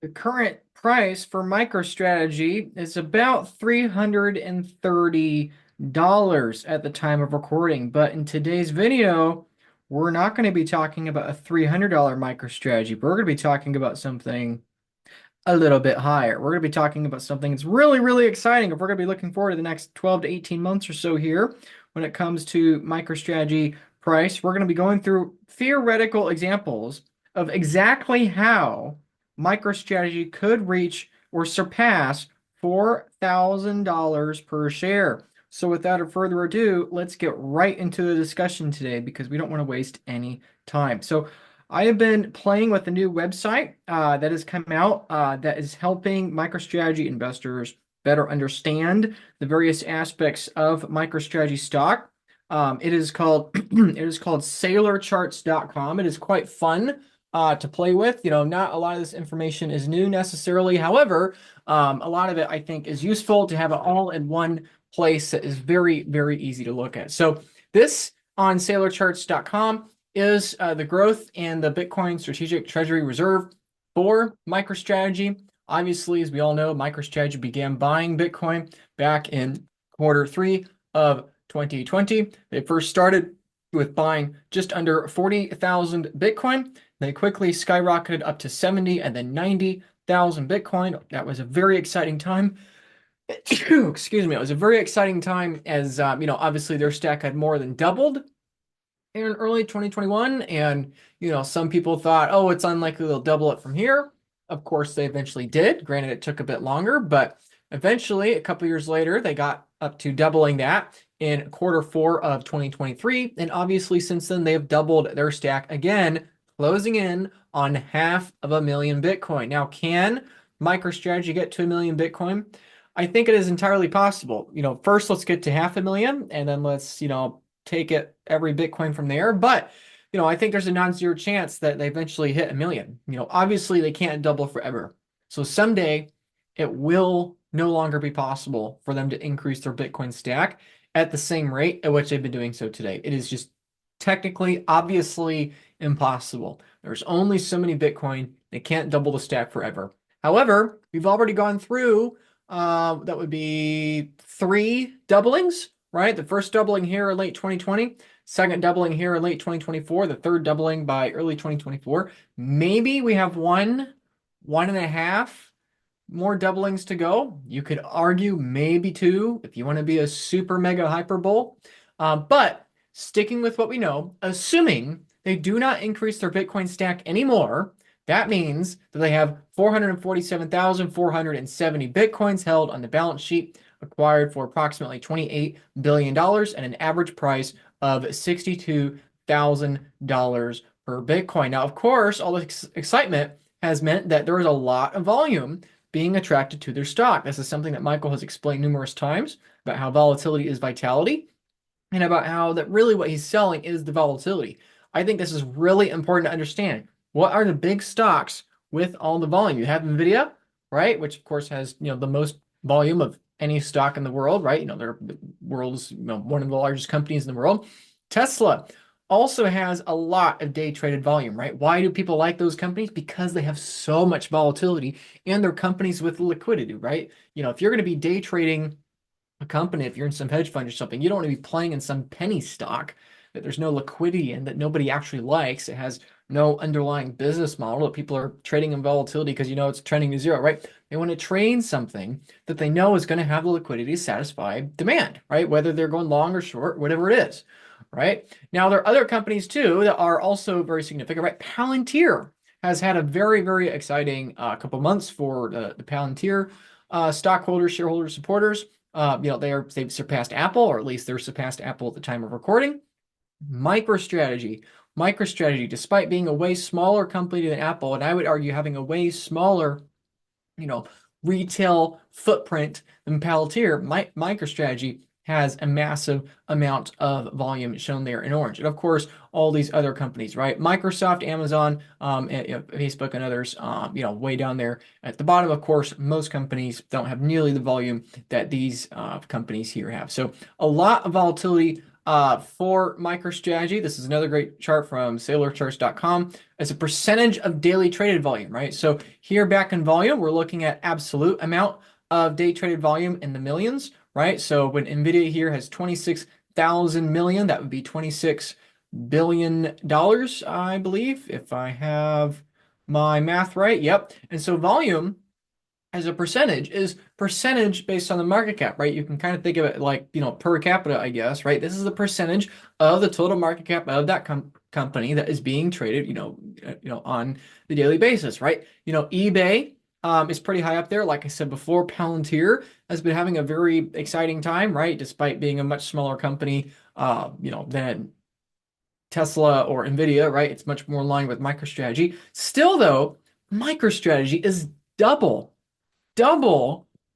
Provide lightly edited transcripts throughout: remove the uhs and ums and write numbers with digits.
The current price for MicroStrategy is about $330 at the time of recording. But in today's video, we're not going to be talking about a $300 MicroStrategy. We're going to be talking about something a little bit higher. We're going to be talking about something that's really, really exciting if we're going to be looking forward to the next 12 to 18 months or so here when it comes to MicroStrategy price. We're going to be going through theoretical examples of exactly how MicroStrategy could reach or surpass $4,000 per share. So without further ado, let's get right into the discussion today because we don't want to waste any time. So I have been playing with a new website that has come out that is helping MicroStrategy investors better understand the various aspects of MicroStrategy stock. It is called it is called sailorcharts.com. It is quite fun to play with. You know, not a lot of this information is new necessarily. However, a lot of it I think is useful to have it all in one place that is very, very easy to look at. So this on sailorcharts.com is the growth in the Bitcoin Strategic Treasury Reserve for MicroStrategy. Obviously, as we all know, MicroStrategy began buying Bitcoin back in Q3 of 2020. They first started with buying just under 40,000 Bitcoin. They quickly skyrocketed up to 70 and then 90,000 Bitcoin. That was a very exciting time. Excuse me. It was a very exciting time as, obviously their stack had more than doubled in early 2021. And, some people thought, oh, it's unlikely they'll double it from here. Of course, they eventually did. Granted, it took a bit longer, but eventually, a couple years later, they got up to doubling that in Q4 of 2023. And obviously, since then, they have doubled their stack again, closing in on 500,000 Bitcoin. Now, can MicroStrategy get to 1 million Bitcoin? I think it is entirely possible. First, let's get to 500,000, and then let's, take it every Bitcoin from there. But, I think there's a non-zero chance that they eventually hit 1 million. Obviously they can't double forever. So someday it will no longer be possible for them to increase their Bitcoin stack at the same rate at which they've been doing so today. It is just technically, obviously impossible. There's only so many Bitcoin. They can't double the stack forever. However, we've already gone through, that would be 3 doublings, right? The first doubling here in late 2020, second doubling here in late 2024, the third doubling by early 2024. Maybe we have one and a half more doublings to go. You could argue maybe 2 if you want to be a super mega hyperbole. But sticking with what we know, assuming they do not increase their Bitcoin stack anymore, that means that they have 447,470 Bitcoins held on the balance sheet, acquired for approximately $28 billion and an average price of $62,000 per Bitcoin. Now, of course, all this excitement has meant that there is a lot of volume being attracted to their stock. This is something that Michael has explained numerous times about how volatility is vitality and about how that really what he's selling is the volatility. I think this is really important to understand. What are the big stocks with all the volume? You have NVIDIA, right? Which of course has, the most volume of any stock in the world, right? They're the world's, one of the largest companies in the world. Tesla also has a lot of day traded volume, right? Why do people like those companies? Because they have so much volatility and they're companies with liquidity, right? If you're going to be day trading a company, if you're in some hedge fund or something, you don't want to be playing in some penny stock that there's no liquidity in, that nobody actually likes. It has no underlying business model, that people are trading in volatility because it's trending to zero, right? They want to trade something that they know is going to have the liquidity to satisfy demand, right? Whether they're going long or short, whatever it is, right? Now, there are other companies too that are also very significant, right? Palantir has had a very, very exciting couple months for the Palantir stockholders, shareholders, supporters. They've surpassed Apple, or at least they're surpassed Apple at the time of recording. MicroStrategy, despite being a way smaller company than Apple, and I would argue having a way smaller, retail footprint than Palantir, MicroStrategy has a massive amount of volume shown there in orange. And of course, all these other companies, right? Microsoft, Amazon, Facebook, and others, way down there at the bottom. Of course, most companies don't have nearly the volume that these companies here have. So a lot of volatility, for MicroStrategy, this is another great chart from sailorcharts.com. It's a percentage of daily traded volume, right? So here back in volume, we're looking at absolute amount of day traded volume in the millions, right? So when NVIDIA here has 26,000 million, that would be $26 billion, I believe, if I have my math right. Yep. And so volume as a percentage is percentage based on the market cap, right? You can kind of think of it like, per capita, I guess, right? This is the percentage of the total market cap of that company that is being traded, on the daily basis, right? eBay is pretty high up there. Like I said before, Palantir has been having a very exciting time, right? Despite being a much smaller company, than Tesla or Nvidia, right? It's much more in line with MicroStrategy. Still, though, MicroStrategy is double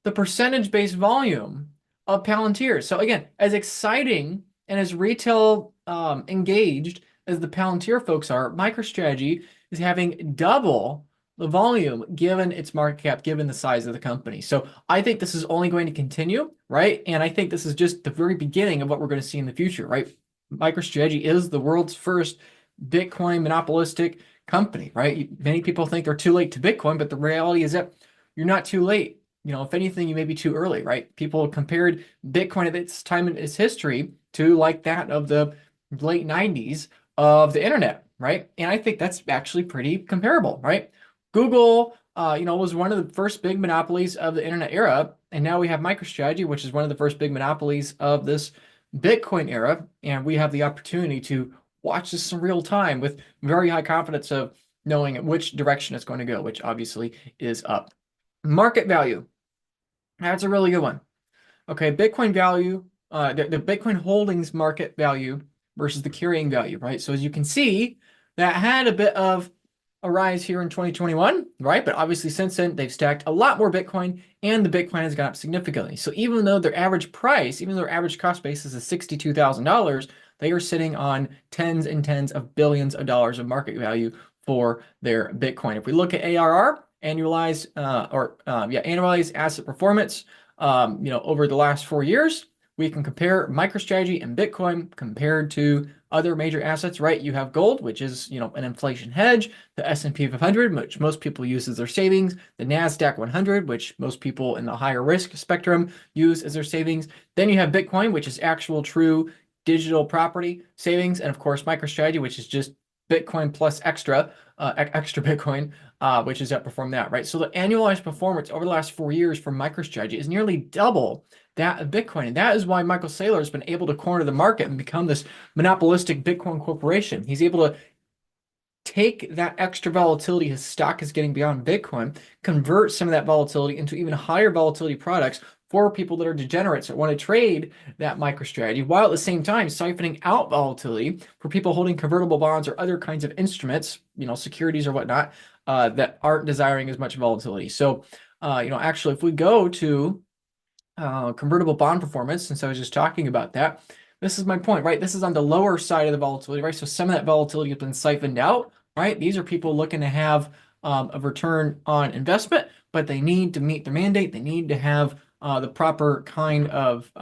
the percentage-based volume of Palantir. So again, as exciting and as retail engaged as the Palantir folks are, MicroStrategy is having double the volume given its market cap, given the size of the company. So I think this is only going to continue, right? And I think this is just the very beginning of what we're going to see in the future, right? MicroStrategy is the world's first Bitcoin monopolistic company, right? Many people think they're too late to Bitcoin, but the reality is that you're not too late. If anything, you may be too early, right? People compared Bitcoin at its time in its history to like that of the late 90s of the internet, right? And I think that's actually pretty comparable, right? Google, was one of the first big monopolies of the internet era, and now we have MicroStrategy, which is one of the first big monopolies of this Bitcoin era, and we have the opportunity to watch this in real time with very high confidence of knowing which direction it's going to go, which obviously is up. Market value. That's a really good one. Okay, Bitcoin value, the Bitcoin holdings market value versus the carrying value, right? So as you can see, that had a bit of a rise here in 2021, right? But obviously since then, they've stacked a lot more Bitcoin and the Bitcoin has gone up significantly. So even though their average price, even though their average cost basis is $62,000, they are sitting on tens and tens of billions of dollars of market value for their Bitcoin. If we look at ARR, annualized annualized asset performance, over the last 4 years, we can compare MicroStrategy and Bitcoin compared to other major assets, right? You have gold, which is, an inflation hedge, the S&P 500, which most people use as their savings, the NASDAQ 100, which most people in the higher risk spectrum use as their savings. Then you have Bitcoin, which is actual true digital property savings, and of course MicroStrategy, which is just Bitcoin plus extra Bitcoin, which has outperformed that, right? So the annualized performance over the last 4 years for MicroStrategy is nearly double that of Bitcoin. And that is why Michael Saylor has been able to corner the market and become this monopolistic Bitcoin corporation. He's able to take that extra volatility his stock is getting beyond Bitcoin, convert some of that volatility into even higher volatility products for people that are degenerates that want to trade that MicroStrategy, while at the same time siphoning out volatility for people holding convertible bonds or other kinds of instruments, securities or whatnot, that aren't desiring as much volatility. So, actually, if we go to convertible bond performance, since I was just talking about that, this is my point, right? This is on the lower side of the volatility, right? So some of that volatility has been siphoned out, right? These are people looking to have a return on investment, but they need to meet their mandate. They need to have the proper kind of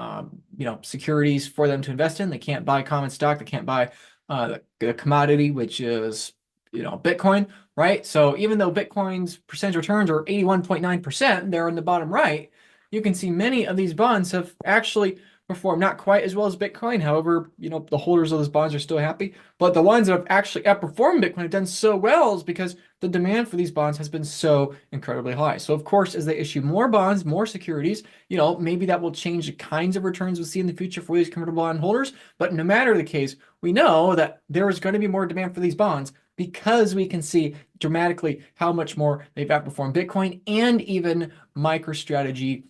securities for them to invest in. They can't buy common stock. They can't buy the commodity, which is Bitcoin, right? So even though Bitcoin's percentage returns are 81.9%, they're in the bottom right, you can see many of these bonds have actually performed not quite as well as Bitcoin. However, the holders of those bonds are still happy. But the ones that have actually outperformed Bitcoin have done so well is because the demand for these bonds has been so incredibly high. So of course, as they issue more bonds, more securities, maybe that will change the kinds of returns we'll see in the future for these convertible bond holders. But no matter the case, we know that there is going to be more demand for these bonds because we can see dramatically how much more they've outperformed Bitcoin and even MicroStrategy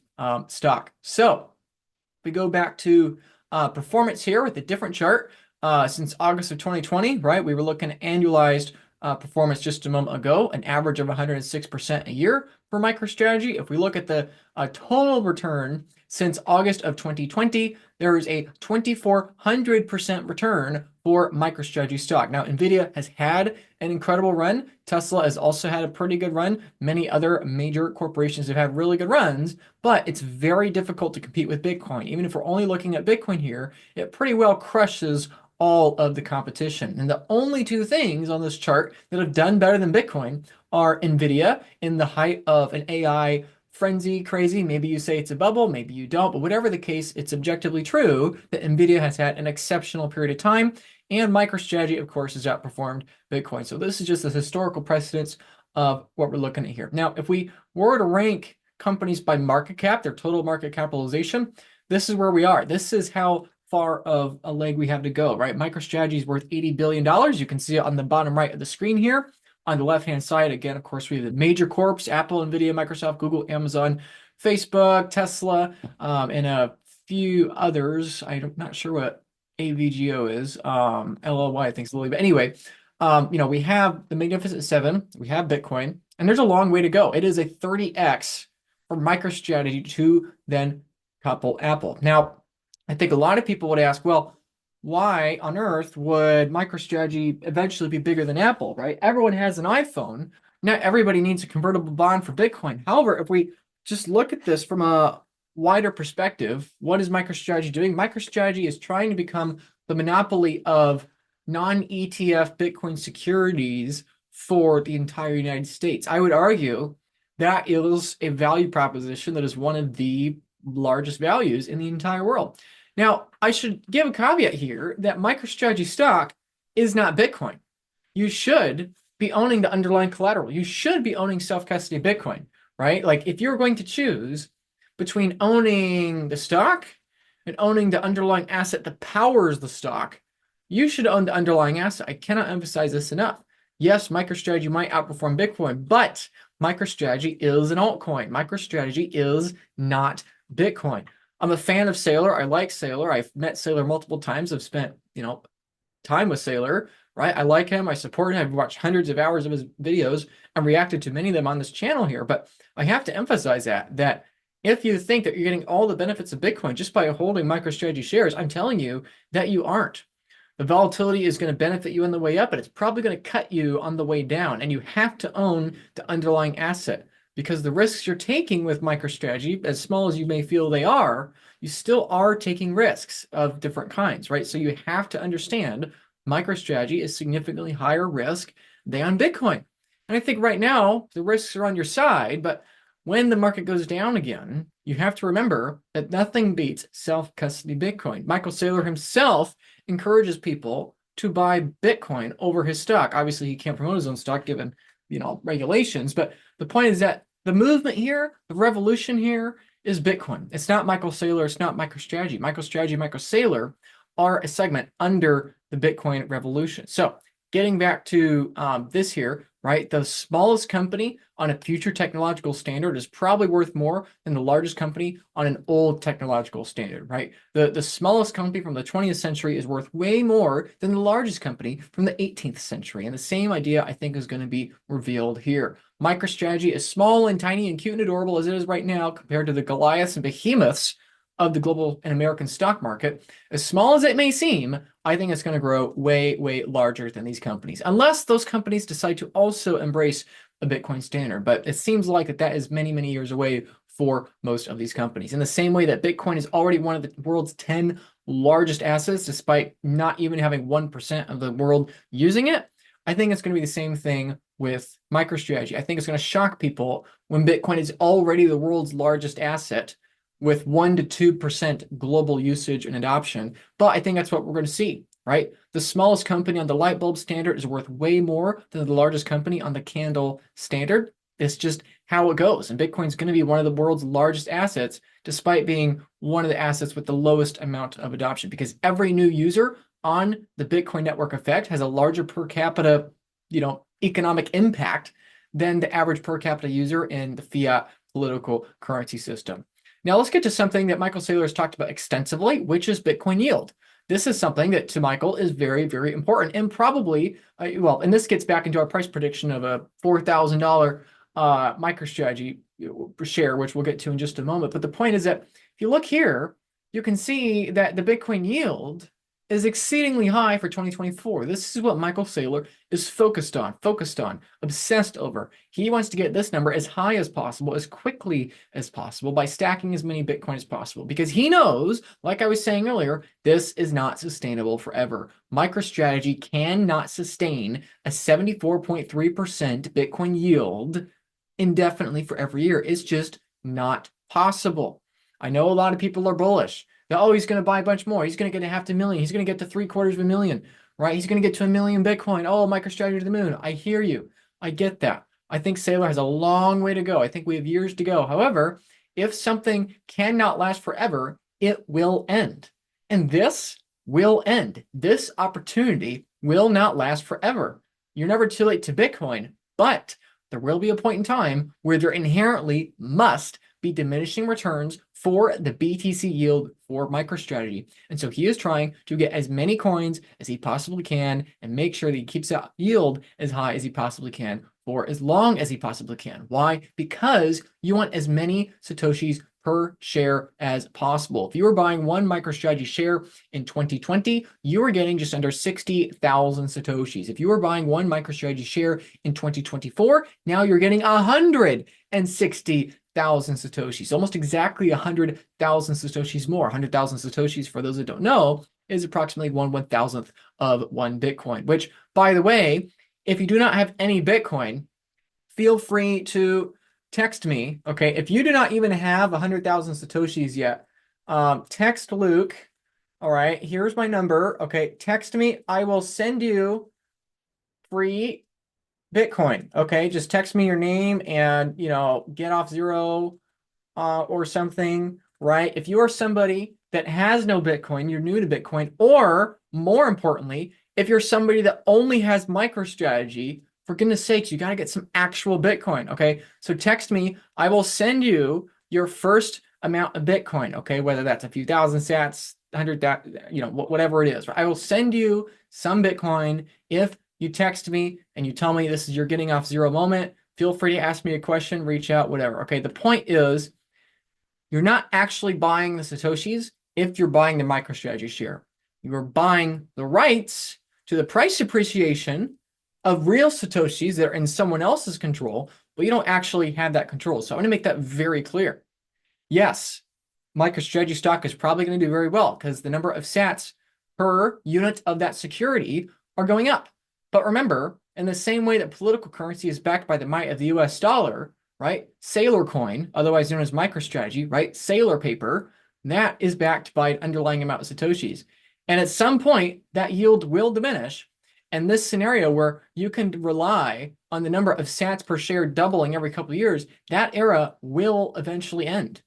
stock. So we go back to performance here with a different chart since August of 2020, right? We were looking at annualized performance just a moment ago, an average of 106% a year for MicroStrategy. If we look at the total return since August of 2020, there is a 2,400% return for MicroStrategy stock. Now, NVIDIA has had an incredible run. Tesla has also had a pretty good run. Many other major corporations have had really good runs, but it's very difficult to compete with Bitcoin. Even if we're only looking at Bitcoin here, it pretty well crushes all of the competition. And the only two things on this chart that have done better than Bitcoin are Nvidia in the height of an AI frenzy, crazy. Maybe you say it's a bubble, maybe you don't, but whatever the case, it's objectively true that Nvidia has had an exceptional period of time. And MicroStrategy, of course, has outperformed Bitcoin. So this is just a historical precedence of what we're looking at here. Now, if we were to rank companies by market cap, their total market capitalization, this is where we are. This is how far of a leg we have to go, right? MicroStrategy is worth $80 billion. You can see it on the bottom right of the screen here. On the left-hand side, again, of course, we have the major corps: Apple, Nvidia, Microsoft, Google, Amazon, Facebook, Tesla, and a few others. I'm not sure what AVGO is. LLY, I think is a little bit. Anyway, we have the Magnificent Seven, we have Bitcoin, and there's a long way to go. It is a 30x for MicroStrategy to then couple Apple. Now, I think a lot of people would ask, well, why on earth would MicroStrategy eventually be bigger than Apple, right? Everyone has an iPhone. Not everybody needs a convertible bond for Bitcoin. However, if we just look at this from a wider perspective, what is MicroStrategy doing? MicroStrategy is trying to become the monopoly of non-ETF Bitcoin securities for the entire United States. I would argue that is a value proposition that is one of the largest values in the entire world. Now, I should give a caveat here that MicroStrategy stock is not Bitcoin. You should be owning the underlying collateral. You should be owning self-custody Bitcoin, right? Like if you're going to choose between owning the stock and owning the underlying asset that powers the stock, you should own the underlying asset. I cannot emphasize this enough. Yes, MicroStrategy might outperform Bitcoin, but MicroStrategy is an altcoin. MicroStrategy is not Bitcoin. I'm a fan of Saylor. I like Saylor. I've met Saylor multiple times. I've spent, time with Saylor, right? I like him. I support him. I've watched hundreds of hours of his videos and reacted to many of them on this channel here. But I have to emphasize that if you think that you're getting all the benefits of Bitcoin just by holding MicroStrategy shares, I'm telling you that you aren't. The volatility is going to benefit you on the way up, but it's probably going to cut you on the way down. And you have to own the underlying asset, because the risks you're taking with MicroStrategy, as small as you may feel they are, you still are taking risks of different kinds, right? So you have to understand MicroStrategy is significantly higher risk than Bitcoin. And I think right now the risks are on your side, but when the market goes down again, you have to remember that nothing beats self-custody Bitcoin. Michael Saylor himself encourages people to buy Bitcoin over his stock. Obviously, he can't promote his own stock given, regulations, but the point is that the movement here, the revolution here, is Bitcoin. It's not Michael Saylor. It's not MicroStrategy. MicroStrategy, Michael Saylor are a segment under the Bitcoin revolution. So getting back to this here, right? The smallest company on a future technological standard is probably worth more than the largest company on an old technological standard, right? The smallest company from the 20th century is worth way more than the largest company from the 18th century. And the same idea, I think, is going to be revealed here. MicroStrategy is small and tiny and cute and adorable as it is right now compared to the Goliaths and behemoths of the global and American stock market. As small as it may seem, I think it's going to grow way, way larger than these companies, unless those companies decide to also embrace a Bitcoin standard. But it seems like that is many, many years away for most of these companies. In the same way that Bitcoin is already one of the world's 10 largest assets, despite not even having 1% of the world using it, I think it's going to be the same thing with MicroStrategy. I think it's going to shock people when Bitcoin is already the world's largest asset with 1 to 2% global usage and adoption. But I think that's what we're going to see, right? The smallest company on the light bulb standard is worth way more than the largest company on the candle standard. It's just how it goes. And Bitcoin's going to be one of the world's largest assets, despite being one of the assets with the lowest amount of adoption, because every new user on the Bitcoin network effect has a larger per capita, economic impact than the average per capita user in the fiat political currency system. Now let's get to something that Michael Saylor has talked about extensively, which is Bitcoin yield. This is something that to Michael is very, very important, and probably, and this gets back into our price prediction of a $4,000 MicroStrategy share, which we'll get to in just a moment. But the point is that if you look here, you can see that the Bitcoin yield is exceedingly high for 2024. This is what Michael Saylor is focused on, obsessed over. He wants to get this number as high as possible, as quickly as possible, by stacking as many Bitcoin as possible, because he knows, like I was saying earlier, this is not sustainable forever. MicroStrategy cannot sustain a 74.3% Bitcoin yield indefinitely for every year. It's just not possible. I know a lot of people are bullish. Oh, he's going to buy a bunch more. He's going to get a $500,000. He's going to get to $750,000, right? He's going to get to 1,000,000 Bitcoin. Oh, MicroStrategy to the moon. I hear you. I get that. I think Saylor has a long way to go. I think we have years to go. However, if something cannot last forever, it will end. And this will end. This opportunity will not last forever. You're never too late to Bitcoin, but there will be a point in time where there inherently must be diminishing returns for the BTC yield for MicroStrategy. And so he is trying to get as many coins as he possibly can and make sure that he keeps that yield as high as he possibly can for as long as he possibly can. Why? Because you want as many Satoshis per share as possible. If you were buying one MicroStrategy share in 2020, you were getting just under 60,000 Satoshis. If you were buying one MicroStrategy share in 2024, now you're getting 160,000 Satoshis, almost exactly 100,000 Satoshis more. 100,000 Satoshis, for those that don't know, is approximately 1/1000th of one Bitcoin, which, by the way, if you do not have any Bitcoin, feel free to text me, okay? If you do not even have 100,000 Satoshis yet, text Luke, all right? Here's my number, okay? Text me. I will send you free Bitcoin, okay? Just text me your name and, get off zero or something, right? If you are somebody that has no Bitcoin, you're new to Bitcoin, or more importantly, if you're somebody that only has MicroStrategy, for goodness sakes, you got to get some actual Bitcoin, okay? So text me. I will send you your first amount of Bitcoin, okay? Whether that's a few thousand sats, 100, whatever it is. I will send you some Bitcoin if you text me and you tell me this is your getting off zero moment. Feel free to ask me a question, reach out, whatever. Okay, the point is, you're not actually buying the Satoshis if you're buying the MicroStrategy share. You're buying the rights to the price appreciation of real Satoshis that are in someone else's control, but you don't actually have that control. So I want to make that very clear. Yes, MicroStrategy stock is probably going to do very well because the number of sats per unit of that security are going up. But remember, in the same way that political currency is backed by the might of the US dollar, right? Sailor coin, otherwise known as MicroStrategy, right? Sailor paper, that is backed by an underlying amount of Satoshis. And at some point, that yield will diminish. And this scenario where you can rely on the number of sats per share doubling every couple of years, that era will eventually end.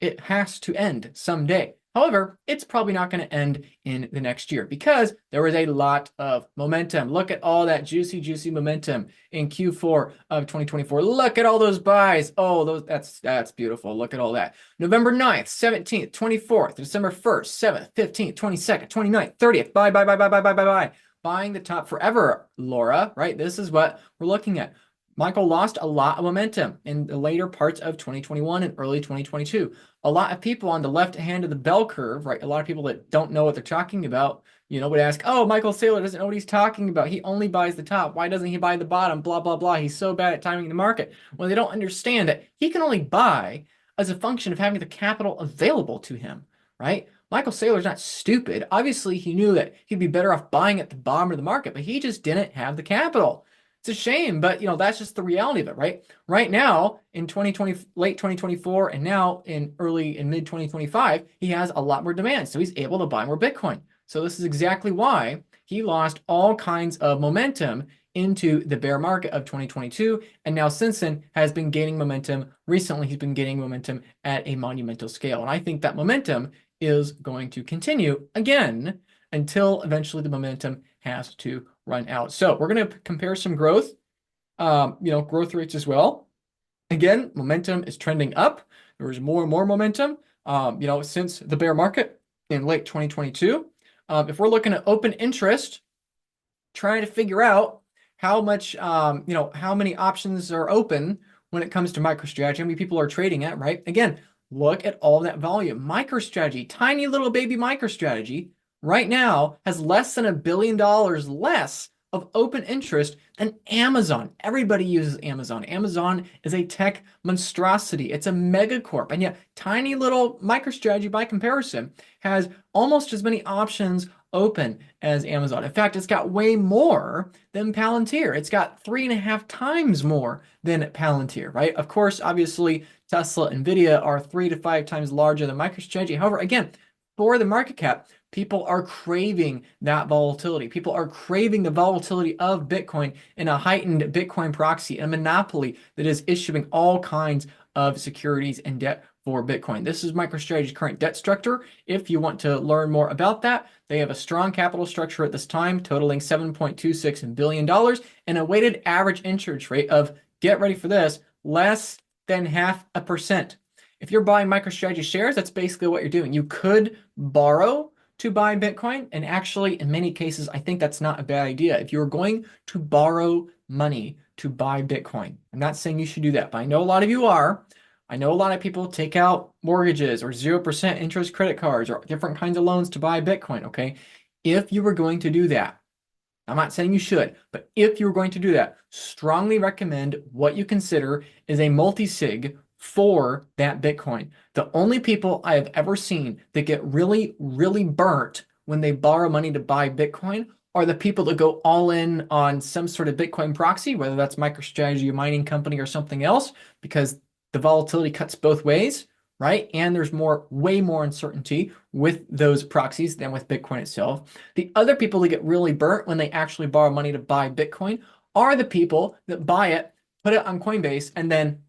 It has to end someday. However, it's probably not going to end in the next year because there was a lot of momentum. Look at all that juicy momentum in Q4 of 2024. Look at all those buys. Oh, that's beautiful. Look at all that. November 9th, 17th, 24th, December 1st, 7th, 15th, 22nd, 29th, 30th. Buy. Buying the top forever, Laura, right? This is what we're looking at. Michael lost a lot of momentum in the later parts of 2021 and early 2022. A lot of people on the left hand of the bell curve, right? A lot of people that don't know what they're talking about, would ask, oh, Michael Saylor doesn't know what he's talking about. He only buys the top. Why doesn't he buy the bottom? Blah, blah, blah. He's so bad at timing the market. Well, they don't understand that he can only buy as a function of having the capital available to him, right? Michael Saylor's not stupid. Obviously, he knew that he'd be better off buying at the bottom of the market, but he just didn't have the capital. It's a shame, but that's just the reality of it, right? Right now, in 2020, late 2024, and now in early and mid 2025, he has a lot more demand, so he's able to buy more Bitcoin. So this is exactly why he lost all kinds of momentum into the bear market of 2022, and now since then has been gaining momentum. Recently, he's been gaining momentum at a monumental scale, and I think that momentum is going to continue again until eventually the momentum has to run out. So we're going to compare some growth, growth rates as well. Again, momentum is trending up. There was more and more momentum, since the bear market in late 2022. If we're looking at open interest, trying to figure out how much, how many options are open when it comes to MicroStrategy, how many people are trading it, right? Again, look at all that volume. MicroStrategy, tiny little baby MicroStrategy, right now has less than $1 billion less of open interest than Amazon. Everybody uses Amazon. Amazon is a tech monstrosity. It's a megacorp. And yet, tiny little MicroStrategy, by comparison, has almost as many options open as Amazon. In fact, it's got way more than Palantir. It's got 3.5 times more than Palantir, right? Of course, obviously, Tesla and Nvidia are 3 to 5 times larger than MicroStrategy. However, again, for the market cap, people are craving that volatility. People are craving the volatility of Bitcoin in a heightened Bitcoin proxy, a monopoly that is issuing all kinds of securities and debt for Bitcoin. This is MicroStrategy's current debt structure. If you want to learn more about that, they have a strong capital structure at this time, totaling $7.26 billion and a weighted average interest rate of, get ready for this, less than 0.5%. If you're buying MicroStrategy shares, that's basically what you're doing. You could borrow to buy Bitcoin, and actually, in many cases, I think that's not a bad idea. If you're going to borrow money to buy Bitcoin, I'm not saying you should do that, but I know a lot of you are. I know a lot of people take out mortgages or 0% interest credit cards or different kinds of loans to buy Bitcoin, okay? If you were going to do that, I'm not saying you should, but if you were going to do that, strongly recommend what you consider is a multi-sig for that Bitcoin. The only people I have ever seen that get really, really burnt when they borrow money to buy Bitcoin are the people that go all in on some sort of Bitcoin proxy, whether that's MicroStrategy, a mining company, or something else, because the volatility cuts both ways, right? And there's way more uncertainty with those proxies than with Bitcoin itself. The other people that get really burnt when they actually borrow money to buy Bitcoin are the people that buy it, put it on Coinbase, and then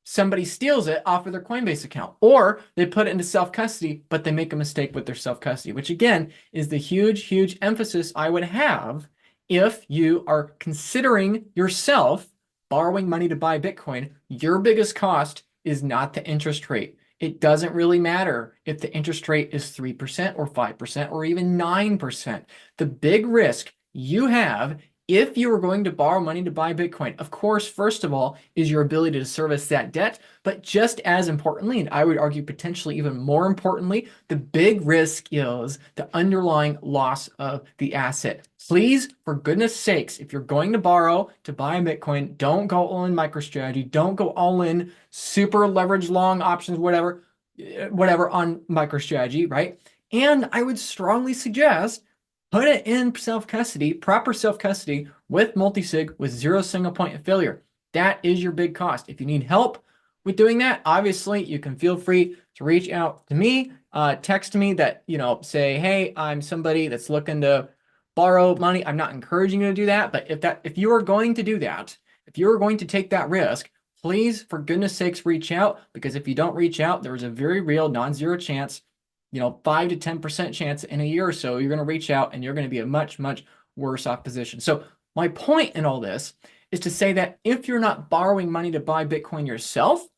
somebody steals it off of their Coinbase account, or they put it into self-custody, but they make a mistake with their self-custody, which again is the huge, huge emphasis I would have if you are considering yourself borrowing money to buy Bitcoin. Your biggest cost is not the interest rate. It doesn't really matter if the interest rate is 3% or 5% or even 9%. The big risk you have if you are going to borrow money to buy Bitcoin, of course, first of all, is your ability to service that debt. But just as importantly, and I would argue potentially even more importantly, the big risk is the underlying loss of the asset. Please, for goodness sakes, if you're going to borrow to buy Bitcoin, don't go all in MicroStrategy. Don't go all in super leverage long options, whatever on MicroStrategy, right? And I would strongly suggest put it in self-custody, proper self-custody with multi-sig with 0 single point of failure. That is your big cost. If you need help with doing that, obviously you can feel free to reach out to me, text me that, say, hey, I'm somebody that's looking to borrow money. I'm not encouraging you to do that, but if you are going to do that, if you are going to take that risk, please, for goodness sakes, reach out, because if you don't reach out, there is a very real non-zero chance 5 to 10% chance in a year or so, you're going to reach out and you're going to be a much, much worse off position. So my point in all this is to say that if you're not borrowing money to buy Bitcoin yourself,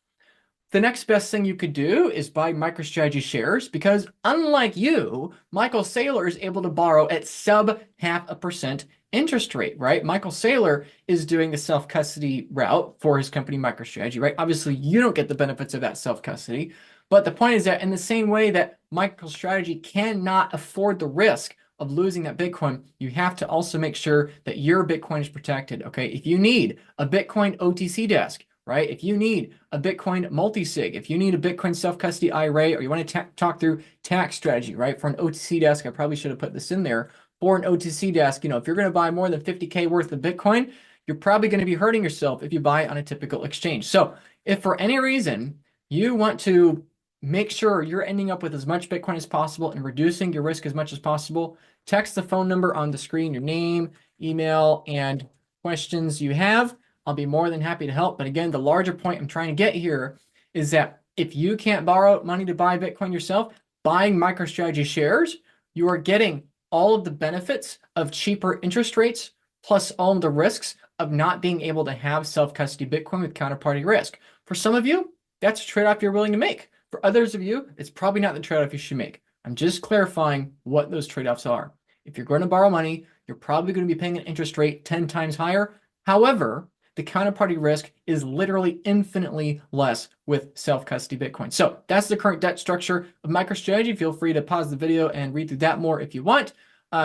the next best thing you could do is buy MicroStrategy shares, because unlike you, Michael Saylor is able to borrow at sub 0.5% interest rate, right? Michael Saylor is doing the self-custody route for his company MicroStrategy, right? Obviously, you don't get the benefits of that self-custody. But the point is that in the same way that MicroStrategy cannot afford the risk of losing that Bitcoin, you have to also make sure that your Bitcoin is protected, okay? If you need a Bitcoin OTC desk, right? If you need a Bitcoin multi-sig, if you need a Bitcoin self-custody IRA, or you want to talk through tax strategy, right? For an OTC desk, I probably should have put this in there. For an OTC desk, if you're going to buy more than 50K worth of Bitcoin, you're probably going to be hurting yourself if you buy it on a typical exchange. So if for any reason you want to make sure you're ending up with as much Bitcoin as possible and reducing your risk as much as possible, text the phone number on the screen, your name, email, and questions you have. I'll be more than happy to help. But again, the larger point I'm trying to get here is that if you can't borrow money to buy Bitcoin yourself, buying MicroStrategy shares, you are getting all of the benefits of cheaper interest rates, plus all of the risks of not being able to have self-custody Bitcoin with counterparty risk. For some of you, that's a trade-off you're willing to make. For others of you, it's probably not the trade-off you should make. I'm just clarifying what those trade-offs are. If you're going to borrow money, you're probably going to be paying an interest rate 10 times higher. However, the counterparty risk is literally infinitely less with self-custody Bitcoin. So that's the current debt structure of MicroStrategy. Feel free to pause the video and read through that more if you want.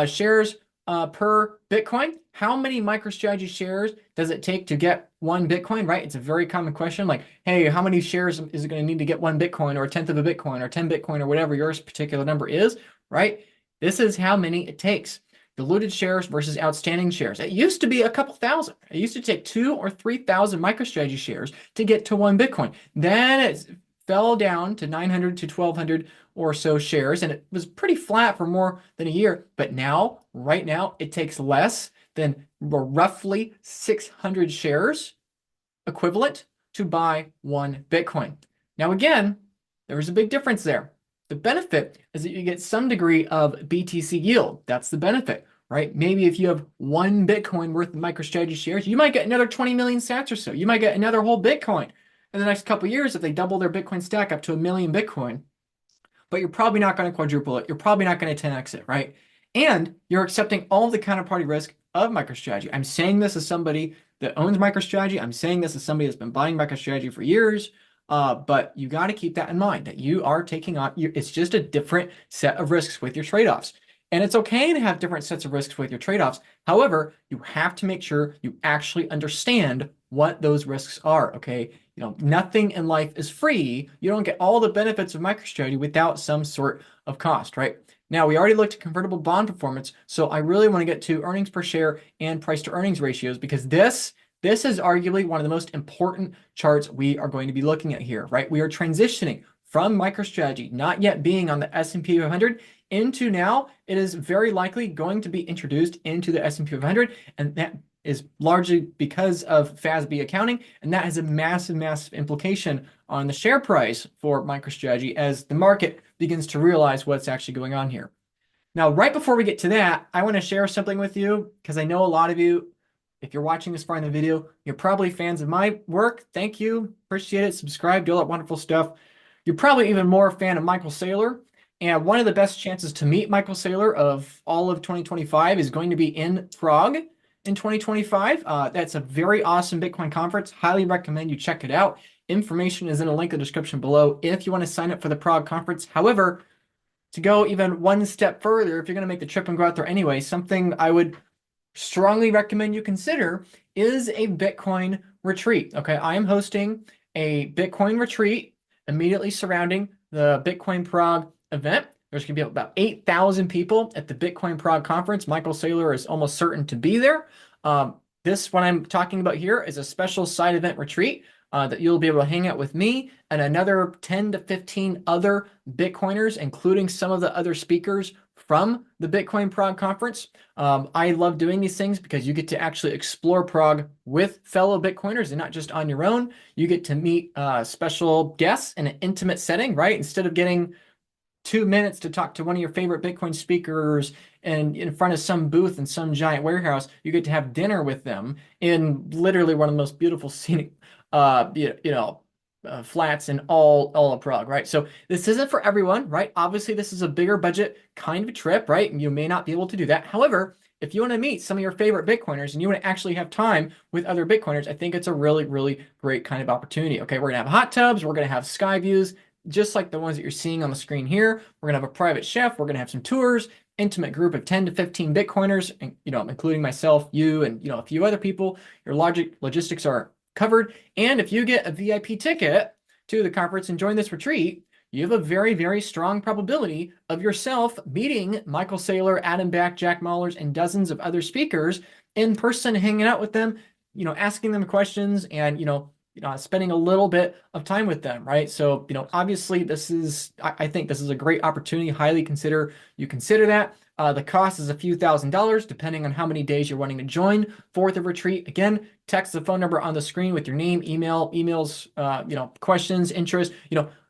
Shares per Bitcoin. How many MicroStrategy shares does it take to get one Bitcoin, right? It's a very common question like, hey, how many shares is it going to need to get one Bitcoin or a tenth of a Bitcoin or 10 Bitcoin or whatever your particular number is, right? This is how many it takes. Diluted shares versus outstanding shares. It used to be a couple thousand. It used to take 2,000 or 3,000 MicroStrategy shares to get to one Bitcoin. Then it fell down to 900 to 1,200 or so shares, and it was pretty flat for more than a year. But now, right now, it takes less than roughly 600 shares equivalent to buy one Bitcoin. Now, again, there was a big difference there. The benefit is that you get some degree of BTC yield. That's the benefit, right? Maybe if you have one Bitcoin worth of MicroStrategy shares, you might get another 20 million sats or so. You might get another whole Bitcoin in the next couple of years if they double their Bitcoin stack up to 1 million Bitcoin. But you're probably not going to quadruple it. You're probably not going to 10x it, right? And you're accepting all of the counterparty risk of MicroStrategy. I'm saying this as somebody that owns MicroStrategy. I'm saying this as somebody that's been buying MicroStrategy for years. But you got to keep that in mind that you are taking on, it's just a different set of risks with your trade-offs. And it's okay to have different sets of risks with your trade-offs. However, you have to make sure you actually understand what those risks are, okay? Nothing in life is free. You don't get all the benefits of MicroStrategy without some sort of cost, right? Now, we already looked at convertible bond performance, so I really want to get to earnings per share and price to earnings ratios because this is arguably one of the most important charts we are going to be looking at here, right? We are transitioning from MicroStrategy not yet being on the S&P 500 into now it is very likely going to be introduced into the S&P 500, and that is largely because of FASB accounting, and that has a massive, massive implication on the share price for MicroStrategy as the market begins to realize what's actually going on here. Now, right before we get to that, I want to share something with you because I know a lot of you, if you're watching this far in the video, you're probably fans of my work. Thank you. Appreciate it. Subscribe, do all that wonderful stuff. You're probably even more a fan of Michael Saylor. And one of the best chances to meet Michael Saylor of all of 2025 is going to be in Prague in 2025. That's a very awesome Bitcoin conference. Highly recommend you check it out. Information is in a link in the description below if you want to sign up for the Prague conference. However, to go even one step further, if you're going to make the trip and go out there anyway, something I would strongly recommend you consider is a Bitcoin retreat. Okay, I am hosting a Bitcoin retreat immediately surrounding the Bitcoin Prague event. There's going to be about 8,000 people at the Bitcoin Prague conference. Michael Saylor is almost certain to be there. This, what I'm talking about here, is a special side event retreat that you'll be able to hang out with me and another 10 to 15 other Bitcoiners, including some of the other speakers from the Bitcoin Prague conference. I love doing these things because you get to actually explore Prague with fellow Bitcoiners and not just on your own. You get to meet special guests in an intimate setting, right? Instead of getting 2 minutes to talk to one of your favorite Bitcoin speakers and in front of some booth in some giant warehouse, you get to have dinner with them in literally one of the most beautiful scenic, flats in all of Prague, right? So this isn't for everyone, right? Obviously, this is a bigger budget kind of a trip, right? You may not be able to do that. However, if you want to meet some of your favorite Bitcoiners and you want to actually have time with other Bitcoiners, I think it's a really, really great kind of opportunity. Okay, we're gonna have hot tubs, we're gonna have sky views, just like the ones that you're seeing on the screen here. We're gonna have a private chef, we're gonna have some tours, intimate group of 10 to 15 Bitcoiners, and, including myself, you, and a few other people. Your logistics are covered. And if you get a VIP ticket to the conference and join this retreat, you have a very, very strong probability of yourself meeting Michael Saylor, Adam Back, Jack Mallers, and dozens of other speakers in person, hanging out with them, asking them questions and, spending a little bit of time with them, right? So, obviously I think this is a great opportunity. Highly consider that. The cost is a few $1,000s, depending on how many days you're wanting to join for the retreat. Again, text the phone number on the screen with your name, emails, questions, interest.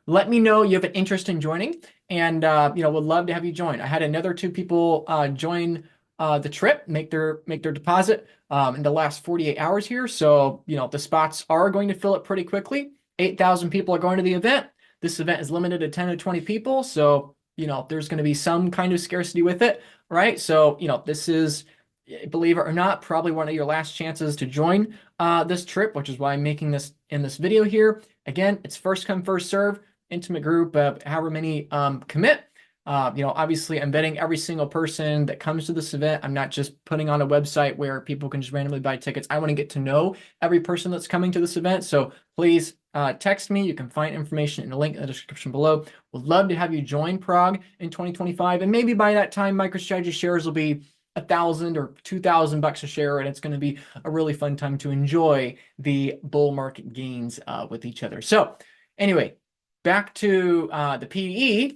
Let me know you have an interest in joining, and would love to have you join. I had another 2 people join the trip, make their deposit in the last 48 hours here. So, the spots are going to fill up pretty quickly. 8,000 people are going to the event. This event is limited to 10 to 20 people. So, there's going to be some kind of scarcity with it, right? So, this is, believe it or not, probably one of your last chances to join this trip, which is why I'm making this in this video here. Again, it's first come, first serve, intimate group of however many commit. Obviously I'm vetting every single person that comes to this event. I'm not just putting on a website where people can just randomly buy tickets. I want to get to know every person that's coming to this event. So please text me. You can find information in the link in the description below. Would love to have you join Prague in 2025. And maybe by that time, MicroStrategy shares will be $1,000 or $2,000 a share, and it's going to be a really fun time to enjoy the bull market gains with each other. So anyway, back to the PE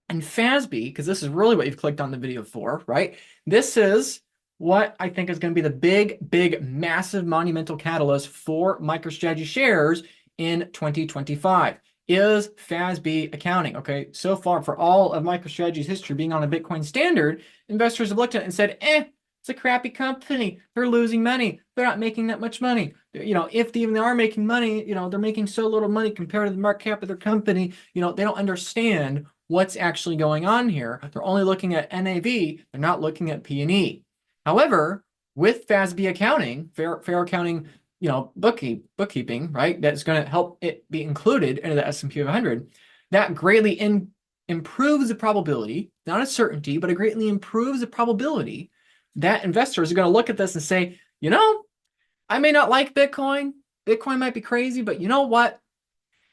and FASB, because this is really what you've clicked on the video for, right? This is what I think is going to be the big, massive, monumental catalyst for MicroStrategy shares in 2025 is FASB accounting. Okay, so far for all of MicroStrategy's history being on a Bitcoin standard, investors have looked at it and said, it's a crappy company. They're losing money. They're not making that much money. If they even are making money, they're making so little money compared to the market cap of their company. They don't understand what's actually going on here. They're only looking at NAV. They're not looking at P&E. However, with FASB accounting, fair accounting, bookkeeping, right? That's going to help it be included into the S&P 500. That greatly improves the probability, not a certainty, but it greatly improves the probability that investors are going to look at this and say, I may not like Bitcoin. Bitcoin might be crazy, but you know what?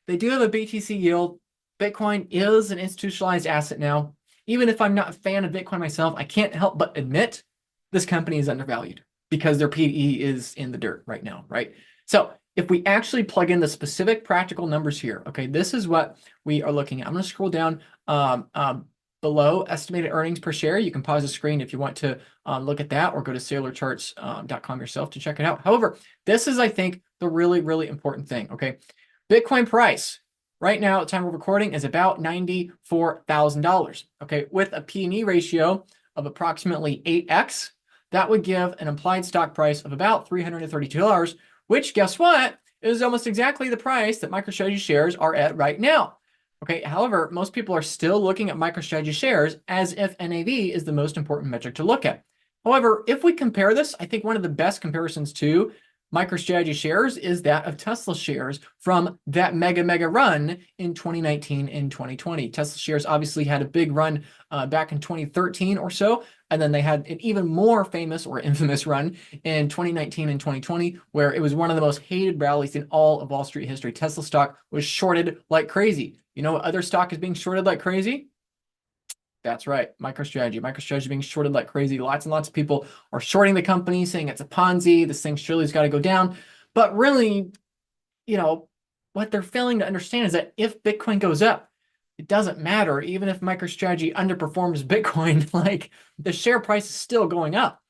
They do have a BTC yield. Bitcoin is an institutionalized asset now. Even if I'm not a fan of Bitcoin myself, I can't help but admit this company is undervalued because their PE is in the dirt right now, right? So if we actually plug in the specific practical numbers here, okay, this is what we are looking at. I'm going to scroll down below estimated earnings per share. You can pause the screen if you want to look at that, or go to sailorcharts.com yourself to check it out. However, this is, I think, the really important thing, okay? Bitcoin price right now at time of recording is about $94,000, okay? With a P/E ratio of approximately 8x, that would give an implied stock price of about $332, which, guess what, is almost exactly the price that MicroStrategy shares are at right now. Okay, however, most people are still looking at MicroStrategy shares as if NAV is the most important metric to look at. However, if we compare this, I think one of the best comparisons to MicroStrategy shares is that of Tesla shares from that mega run in 2019 and 2020. Tesla shares obviously had a big run back in 2013 or so, and then they had an even more famous or infamous run in 2019 and 2020, where it was one of the most hated rallies in all of Wall Street history. Tesla stock was shorted like crazy. You know what other stock is being shorted like crazy? That's right, MicroStrategy. MicroStrategy being shorted like crazy. Lots and lots of people are shorting the company, saying it's a Ponzi. This thing surely's got to go down. But really, what they're failing to understand is that if Bitcoin goes up, it doesn't matter. Even if MicroStrategy underperforms Bitcoin, like the share price is still going up.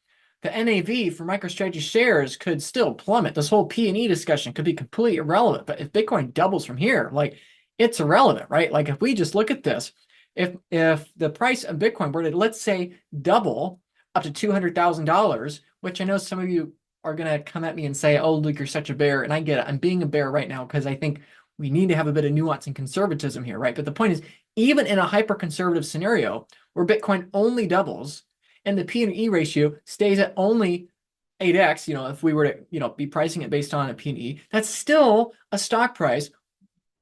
The NAV for MicroStrategy shares could still plummet. This whole P&E discussion could be completely irrelevant. But if Bitcoin doubles from here, like it's irrelevant, right? Like if we just look at this, if the price of Bitcoin were to, let's say, double up to $200,000, which I know some of you are going to come at me and say, oh, Luke, you're such a bear. And I get it. I'm being a bear right now because I think we need to have a bit of nuance and conservatism here, right? But the point is, even in a hyper-conservative scenario where Bitcoin only doubles and the P/E ratio stays at only 8x, if we were to, be pricing it based on a P/E, that's still a stock price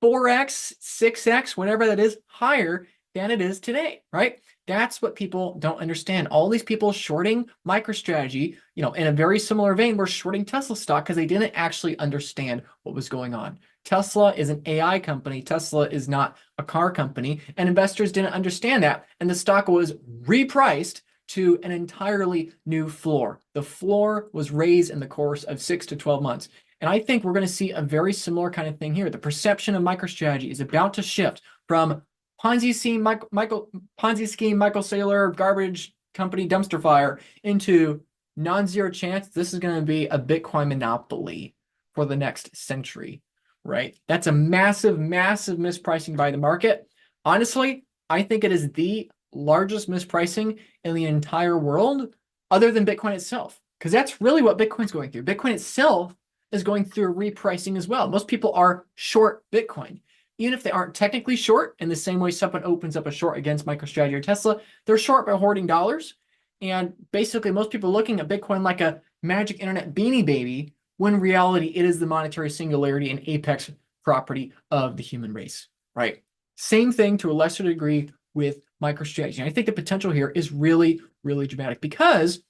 4x, 6x, whatever that is, higher than it is today, right? That's what people don't understand. All these people shorting MicroStrategy, in a very similar vein, were shorting Tesla stock because they didn't actually understand what was going on. Tesla is an AI company. Tesla is not a car company, and investors didn't understand that, and the stock was repriced to an entirely new floor. The floor was raised in the course of 6 to 12 months. And I think we're going to see a very similar kind of thing here. The perception of MicroStrategy is about to shift from Ponzi scheme, Ponzi scheme, Michael Saylor, garbage company, dumpster fire, into non-zero chance. This is going to be a Bitcoin monopoly for the next century, right? That's a massive mispricing by the market. Honestly, I think it is the largest mispricing in the entire world, other than Bitcoin itself, because that's really what Bitcoin's going through. Bitcoin itself is going through repricing as well. Most people are short Bitcoin. Even if they aren't technically short, in the same way someone opens up a short against MicroStrategy or Tesla, they're short by hoarding dollars. And basically, most people are looking at Bitcoin like a magic internet beanie baby when in reality, it is the monetary singularity and apex property of the human race, right? Same thing to a lesser degree with MicroStrategy. And I think the potential here is really, really dramatic, because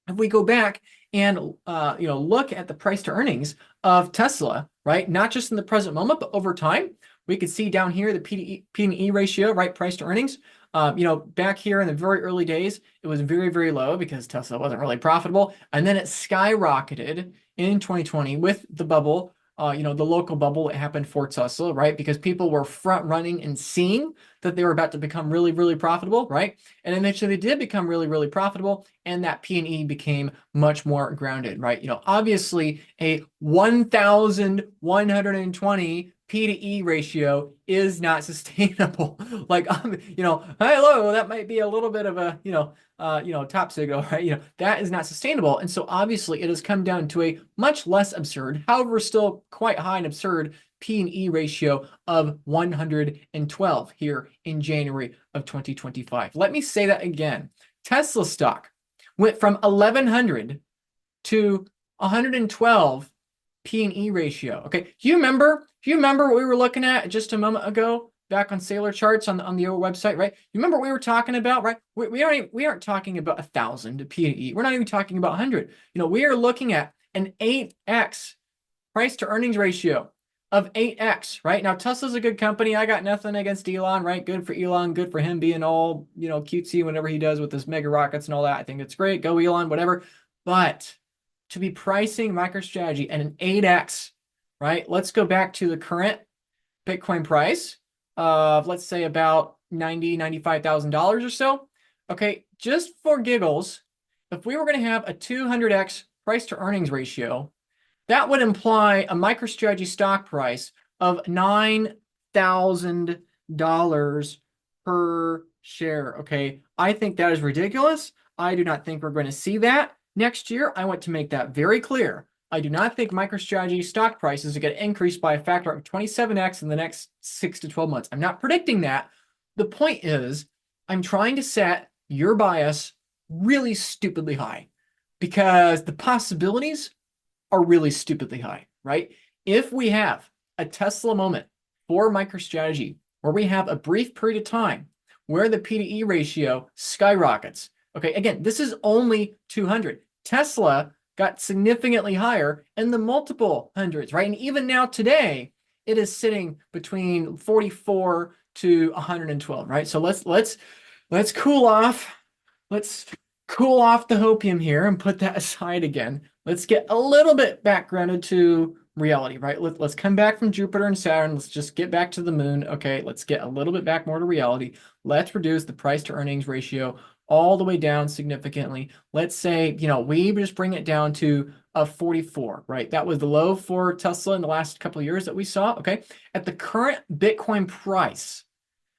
if we go back and look at the price to earnings of Tesla, right? Not just in the present moment, but over time, we could see down here the P/E ratio, right? Price to earnings. Back here in the very early days, it was very, very low because Tesla wasn't really profitable. And then it skyrocketed in 2020 with the bubble, the local bubble that happened for Tesla, right? Because people were front running and seeing that they were about to become really, really profitable, right? And eventually they did become really, really profitable, and that P/E became much more grounded, right? obviously a 1,120 P/E ratio is not sustainable. Like, hello, that might be a little bit of a, top signal, right? That is not sustainable. And so obviously it has come down to a much less absurd, however, still quite high and absurd P/E ratio of 112 here in January of 2025. Let me say that again. Tesla stock went from 1,100 to 112 P/E ratio. Okay, do you remember what we were looking at just a moment ago back on Sailor charts on the old website, right? You remember what we were talking about, right? We aren't talking about 1,000 P/E. We're not even talking about 100. We are looking at an 8x price to earnings ratio of 8x, right? Now, Tesla's a good company. I got nothing against Elon, right? Good for Elon. Good for him being all, cutesy whenever he does with his mega rockets and all that. I think it's great. Go Elon, whatever. But to be pricing MicroStrategy at an 8x, right? Let's go back to the current Bitcoin price of, let's say, about $95,000 or so. Okay, just for giggles, if we were going to have a 200x price to earnings ratio, that would imply a MicroStrategy stock price of $9,000 per share. Okay, I think that is ridiculous. I do not think we're going to see that next year. I want to make that very clear. I do not think MicroStrategy stock prices are going to increase by a factor of 27x in the next 6 to 12 months. I'm not predicting that. The point is, I'm trying to set your bias really stupidly high, because the possibilities are really stupidly high, right? If we have a Tesla moment for MicroStrategy, where we have a brief period of time where the P/E ratio skyrockets, okay, again, this is only 200. Tesla got significantly higher in the multiple hundreds, right? And even now today, it is sitting between 44 to 112, right? So let's cool off. Let's cool off the hopium here and put that aside again. Let's get a little bit back grounded to reality, right? Let's come back from Jupiter and Saturn. Let's just get back to the moon. Okay, let's get a little bit back more to reality. Let's reduce the price to earnings ratio all the way down significantly. Let's say, we just bring it down to a 44, right? That was the low for Tesla in the last couple of years that we saw, okay? At the current Bitcoin price,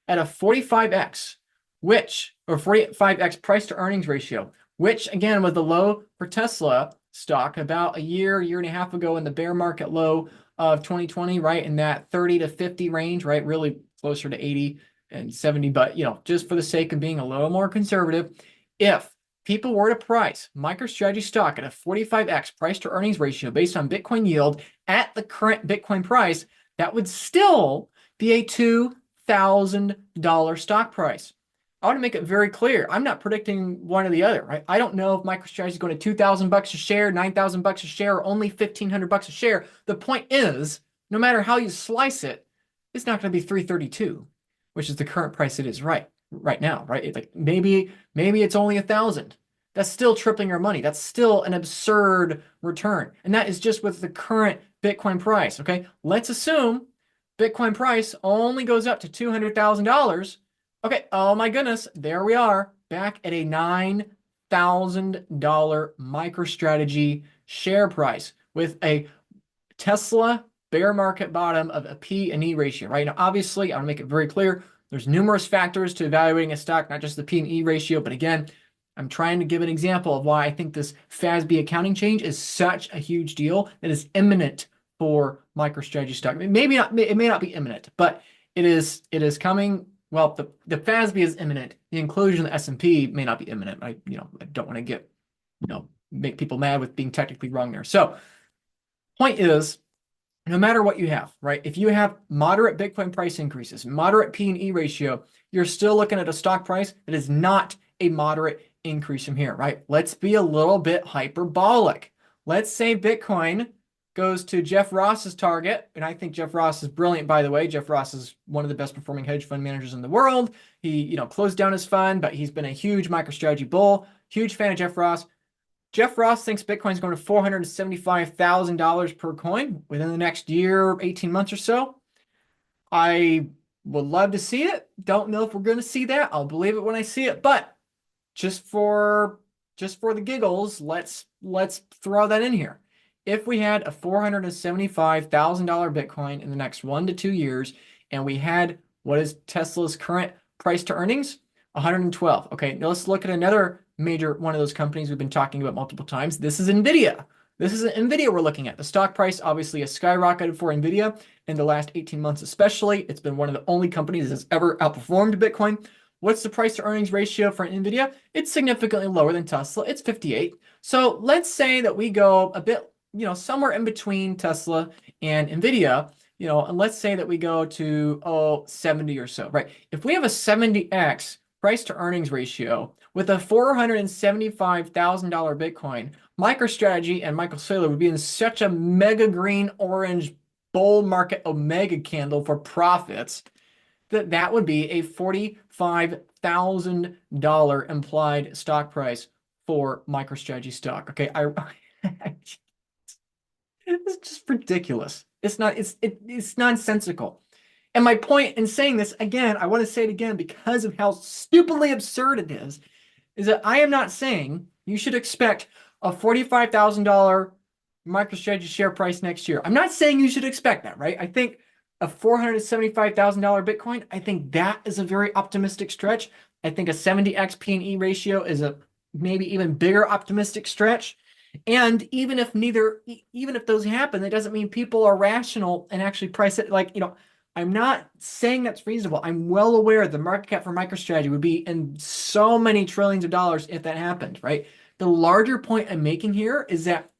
at a 45x, or 45x price to earnings ratio, which again was the low for Tesla stock about a year and a half ago in the bear market low of 2020, right? In that 30 to 50 range, right? Really closer to 80 and 70, but just for the sake of being a little more conservative, if people were to price MicroStrategy stock at a 45x price to earnings ratio based on Bitcoin yield at the current Bitcoin price, that would still be a $2,000 stock price. I want to make it very clear. I'm not predicting one or the other, right? I don't know if MicroStrategy is going to $2,000 a share, $9,000 a share, or only $1,500 a share. The point is, no matter how you slice it, it's not going to be 332, which is the current price it is right now, right? It's like maybe it's only 1,000. That's still tripling our money. That's still an absurd return, and that is just with the current Bitcoin price. Okay, let's assume Bitcoin price only goes up to $200,000. Okay, oh my goodness, there we are, back at a $9,000 MicroStrategy share price with a Tesla bear market bottom of a P/E ratio, right? Now, obviously, I want to make it very clear, there's numerous factors to evaluating a stock, not just the P/E ratio, but again, I'm trying to give an example of why I think this FASB accounting change is such a huge deal that is imminent for MicroStrategy stock. It may not be imminent, but it is coming. Well, the FASB is imminent. The inclusion of the S&P may not be imminent. I don't want to get, make people mad with being technically wrong there. So Point is, no matter what you have, right? If you have moderate Bitcoin price increases, moderate P/E ratio, you're still looking at a stock price that is not a moderate increase from here, right? Let's be a little bit hyperbolic. Let's say Bitcoin goes to Jeff Ross's target, and I think Jeff Ross is brilliant, by the way. Jeff Ross is one of the best performing hedge fund managers in the world. He, closed down his fund, but he's been a huge MicroStrategy bull. Huge fan of Jeff Ross. Jeff Ross thinks Bitcoin's going to $475,000 per coin within the next year, 18 months or so. I would love to see it. Don't know if we're going to see that. I'll believe it when I see it. But just for the giggles, let's throw that in here. If we had a $475,000 Bitcoin in the next 1 to 2 years, and we had what is Tesla's current price to earnings? 112. Okay, now let's look at another major one of those companies we've been talking about multiple times. This is NVIDIA. This is NVIDIA we're looking at. The stock price obviously has skyrocketed for NVIDIA in the last 18 months especially. It's been one of the only companies that's ever outperformed Bitcoin. What's the price to earnings ratio for NVIDIA? It's significantly lower than Tesla. It's 58. So let's say that we go a bit, somewhere in between Tesla and NVIDIA, and let's say that we go to 70 or so, right? If we have a 70x price to earnings ratio with a $475,000 Bitcoin, MicroStrategy and Michael Saylor would be in such a mega green orange bull market omega candle for profits that would be a $45,000 implied stock price for MicroStrategy stock. Okay, it's just ridiculous. It's nonsensical. And my point in saying this, again, I want to say it again because of how stupidly absurd it is that I am not saying you should expect a $45,000 MicroStrategy share price next year. I'm not saying you should expect that, right? I think a $475,000 Bitcoin, I think that is a very optimistic stretch. I think a 70x P/E ratio is a maybe even bigger optimistic stretch. And even if those happen, that doesn't mean people are rational and actually price it I'm not saying that's reasonable. I'm well aware the market cap for MicroStrategy would be in so many trillions of dollars if that happened, right? The larger point I'm making here is that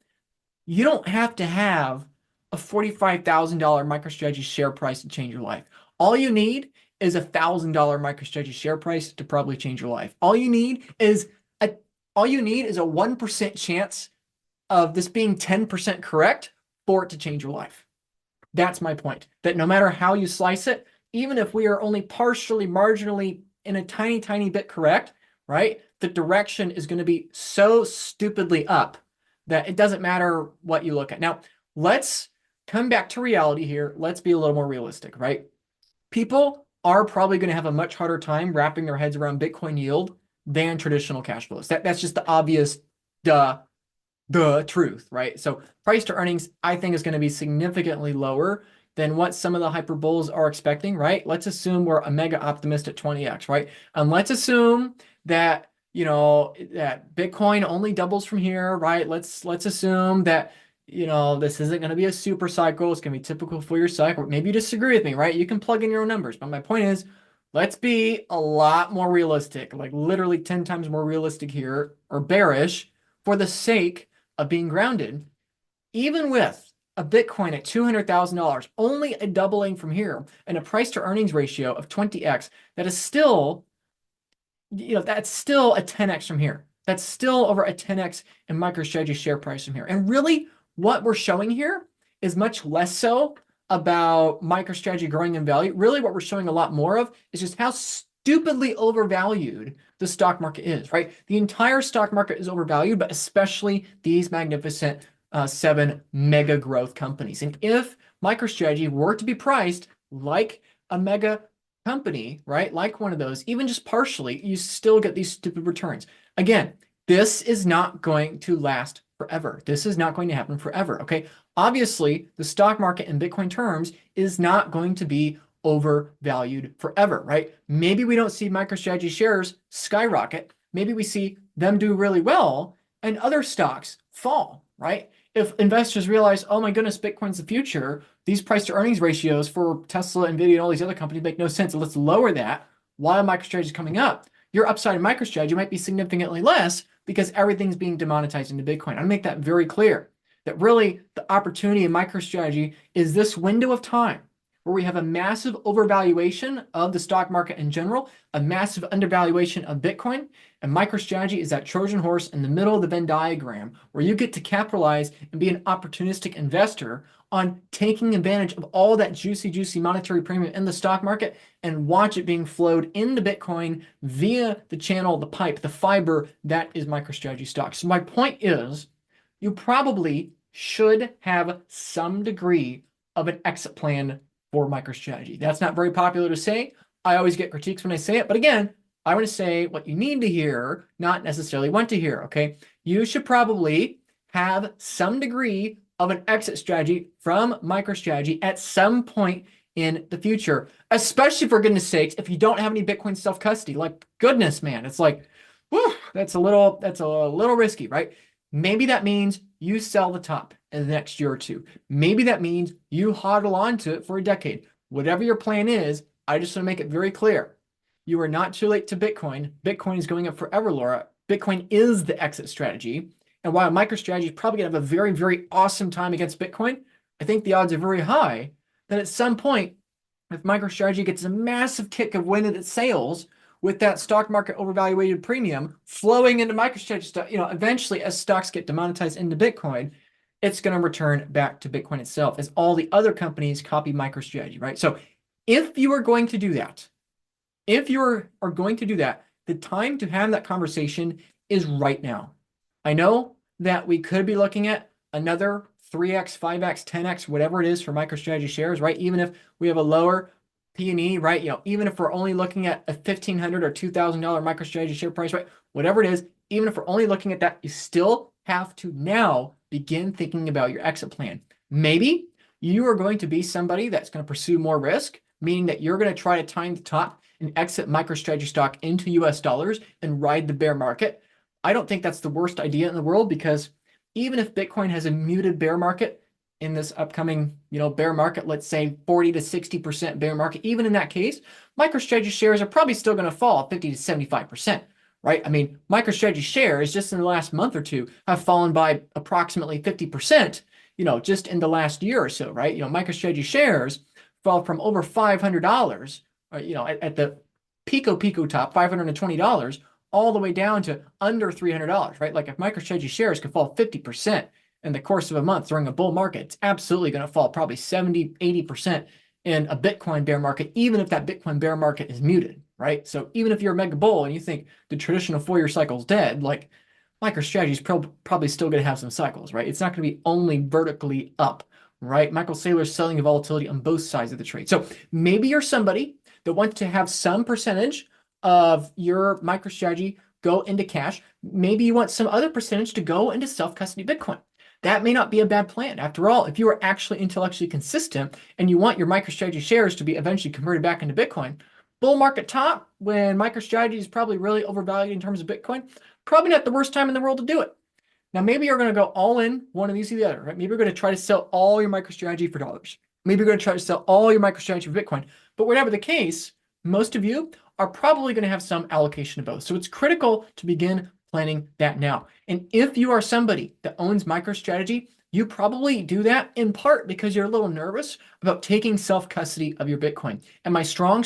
you don't have to have a $45,000 MicroStrategy share price to change your life. All you need is a $1,000 MicroStrategy share price to probably change your life. All you need is a 1% chance of this being 10% correct for it to change your life. That's my point, that no matter how you slice it, even if we are only partially, marginally in a tiny, tiny bit correct, right? The direction is going to be so stupidly up that it doesn't matter what you look at. Now, let's come back to reality here. Let's be a little more realistic, right? People are probably going to have a much harder time wrapping their heads around Bitcoin yield than traditional cash flows. That's just the obvious, the truth, right? So price to earnings, I think, is going to be significantly lower than what some of the hyper bulls are expecting, right? Let's assume we're a mega optimist at 20x, right? And let's assume that that Bitcoin only doubles from here, right? Let's assume that this isn't going to be a super cycle. It's going to be typical for your cycle. Maybe you disagree with me, right? You can plug in your own numbers, but my point is, let's be a lot more realistic, like literally 10 times more realistic here, or bearish, for the sake of being grounded. Even with a Bitcoin at $200,000, only a doubling from here, and a price to earnings ratio of 20x, that is still, that's still a 10x from here. That's still over a 10x in MicroStrategy share price from here. And really, what we're showing here is much less so about MicroStrategy growing in value. Really, what we're showing a lot more of is just how stupidly overvalued the stock market is, right? The entire stock market is overvalued, but especially these magnificent 7 mega growth companies. And if MicroStrategy were to be priced like a mega company, right, like one of those, even just partially, you still get these stupid returns. Again, this is not going to last forever. This is not going to happen forever, okay? Obviously, the stock market in Bitcoin terms is not going to be overvalued forever, right? Maybe we don't see MicroStrategy shares skyrocket. Maybe we see them do really well and other stocks fall, right? If investors realize, oh my goodness, Bitcoin's the future, these price to earnings ratios for Tesla, NVIDIA, and all these other companies make no sense. So let's lower that while MicroStrategy is coming up. Your upside in MicroStrategy might be significantly less because everything's being demonetized into Bitcoin. I'll make that very clear. that really the opportunity in MicroStrategy is this window of time where we have a massive overvaluation of the stock market in general, a massive undervaluation of Bitcoin, and MicroStrategy is that Trojan horse in the middle of the Venn diagram where you get to capitalize and be an opportunistic investor on taking advantage of all that juicy monetary premium in the stock market and watch it being flowed into Bitcoin via the channel, the pipe, the fiber that is MicroStrategy stock. So my point is, you probably should have some degree of an exit plan for MicroStrategy. That's not very popular to say. I always get critiques when I say it, but again, I want to say what you need to hear, not necessarily want to hear, okay? You should probably have some degree of an exit strategy from MicroStrategy at some point in the future, especially for goodness sakes, if you don't have any Bitcoin self-custody. Like, goodness, man, it's like, whew, that's a little risky, right? Maybe that means you sell the top in the next year or two. Maybe that means you hodl onto it for a decade. Whatever your plan is, I just want to make it very clear. You are not too late to Bitcoin. Bitcoin is going up forever, Laura. Bitcoin is the exit strategy. And while MicroStrategy is probably going to have a very, very awesome time against Bitcoin, I think the odds are very high that at some point, if MicroStrategy gets a massive kick of wind at its sails, with that stock market overvaluated premium flowing into MicroStrategy stock, eventually as stocks get demonetized into Bitcoin, it's going to return back to Bitcoin itself as all the other companies copy MicroStrategy, right? So if you are going to do that, the time to have that conversation is right now. I know that we could be looking at another 3x, 5x, 10x, whatever it is for MicroStrategy shares, right? Even if we have a lower P&E, right? Even if we're only looking at a $1,500 or $2,000 MicroStrategy share price, right? Whatever it is, even if we're only looking at that, you still have to now begin thinking about your exit plan. Maybe you are going to be somebody that's going to pursue more risk, meaning that you're going to try to time the top and exit MicroStrategy stock into US dollars and ride the bear market. I don't think that's the worst idea in the world, because even if Bitcoin has a muted bear market in this upcoming, bear market, let's say 40 to 60% bear market, even in that case, MicroStrategy shares are probably still going to fall 50 to 75%, right? I mean, MicroStrategy shares just in the last month or two have fallen by approximately 50%, just in the last year or so, right? MicroStrategy shares fall from over $500, at the pico top, $520, all the way down to under $300, right? Like if MicroStrategy shares could fall 50% in the course of a month during a bull market, it's absolutely going to fall probably 70, 80% in a Bitcoin bear market, even if that Bitcoin bear market is muted, right? So even if you're a mega bull and you think the traditional 4-year cycle is dead, like MicroStrategy is probably still going to have some cycles, right? It's not going to be only vertically up, right? Michael Saylor's selling volatility on both sides of the trade. So maybe you're somebody that wants to have some percentage of your MicroStrategy go into cash. Maybe you want some other percentage to go into self-custody Bitcoin. That may not be a bad plan. After all, if you are actually intellectually consistent and you want your MicroStrategy shares to be eventually converted back into Bitcoin, bull market top, when MicroStrategy is probably really overvalued in terms of Bitcoin, probably not the worst time in the world to do it. Now, maybe you're going to go all in one of these or the other, right? Maybe you're going to try to sell all your MicroStrategy for dollars. Maybe you're going to try to sell all your MicroStrategy for Bitcoin. But whatever the case, most of you are probably going to have some allocation of both. So it's critical to begin planning that now. And if you are somebody that owns MicroStrategy, you probably do that in part because you're a little nervous about taking self-custody of your Bitcoin. And my strong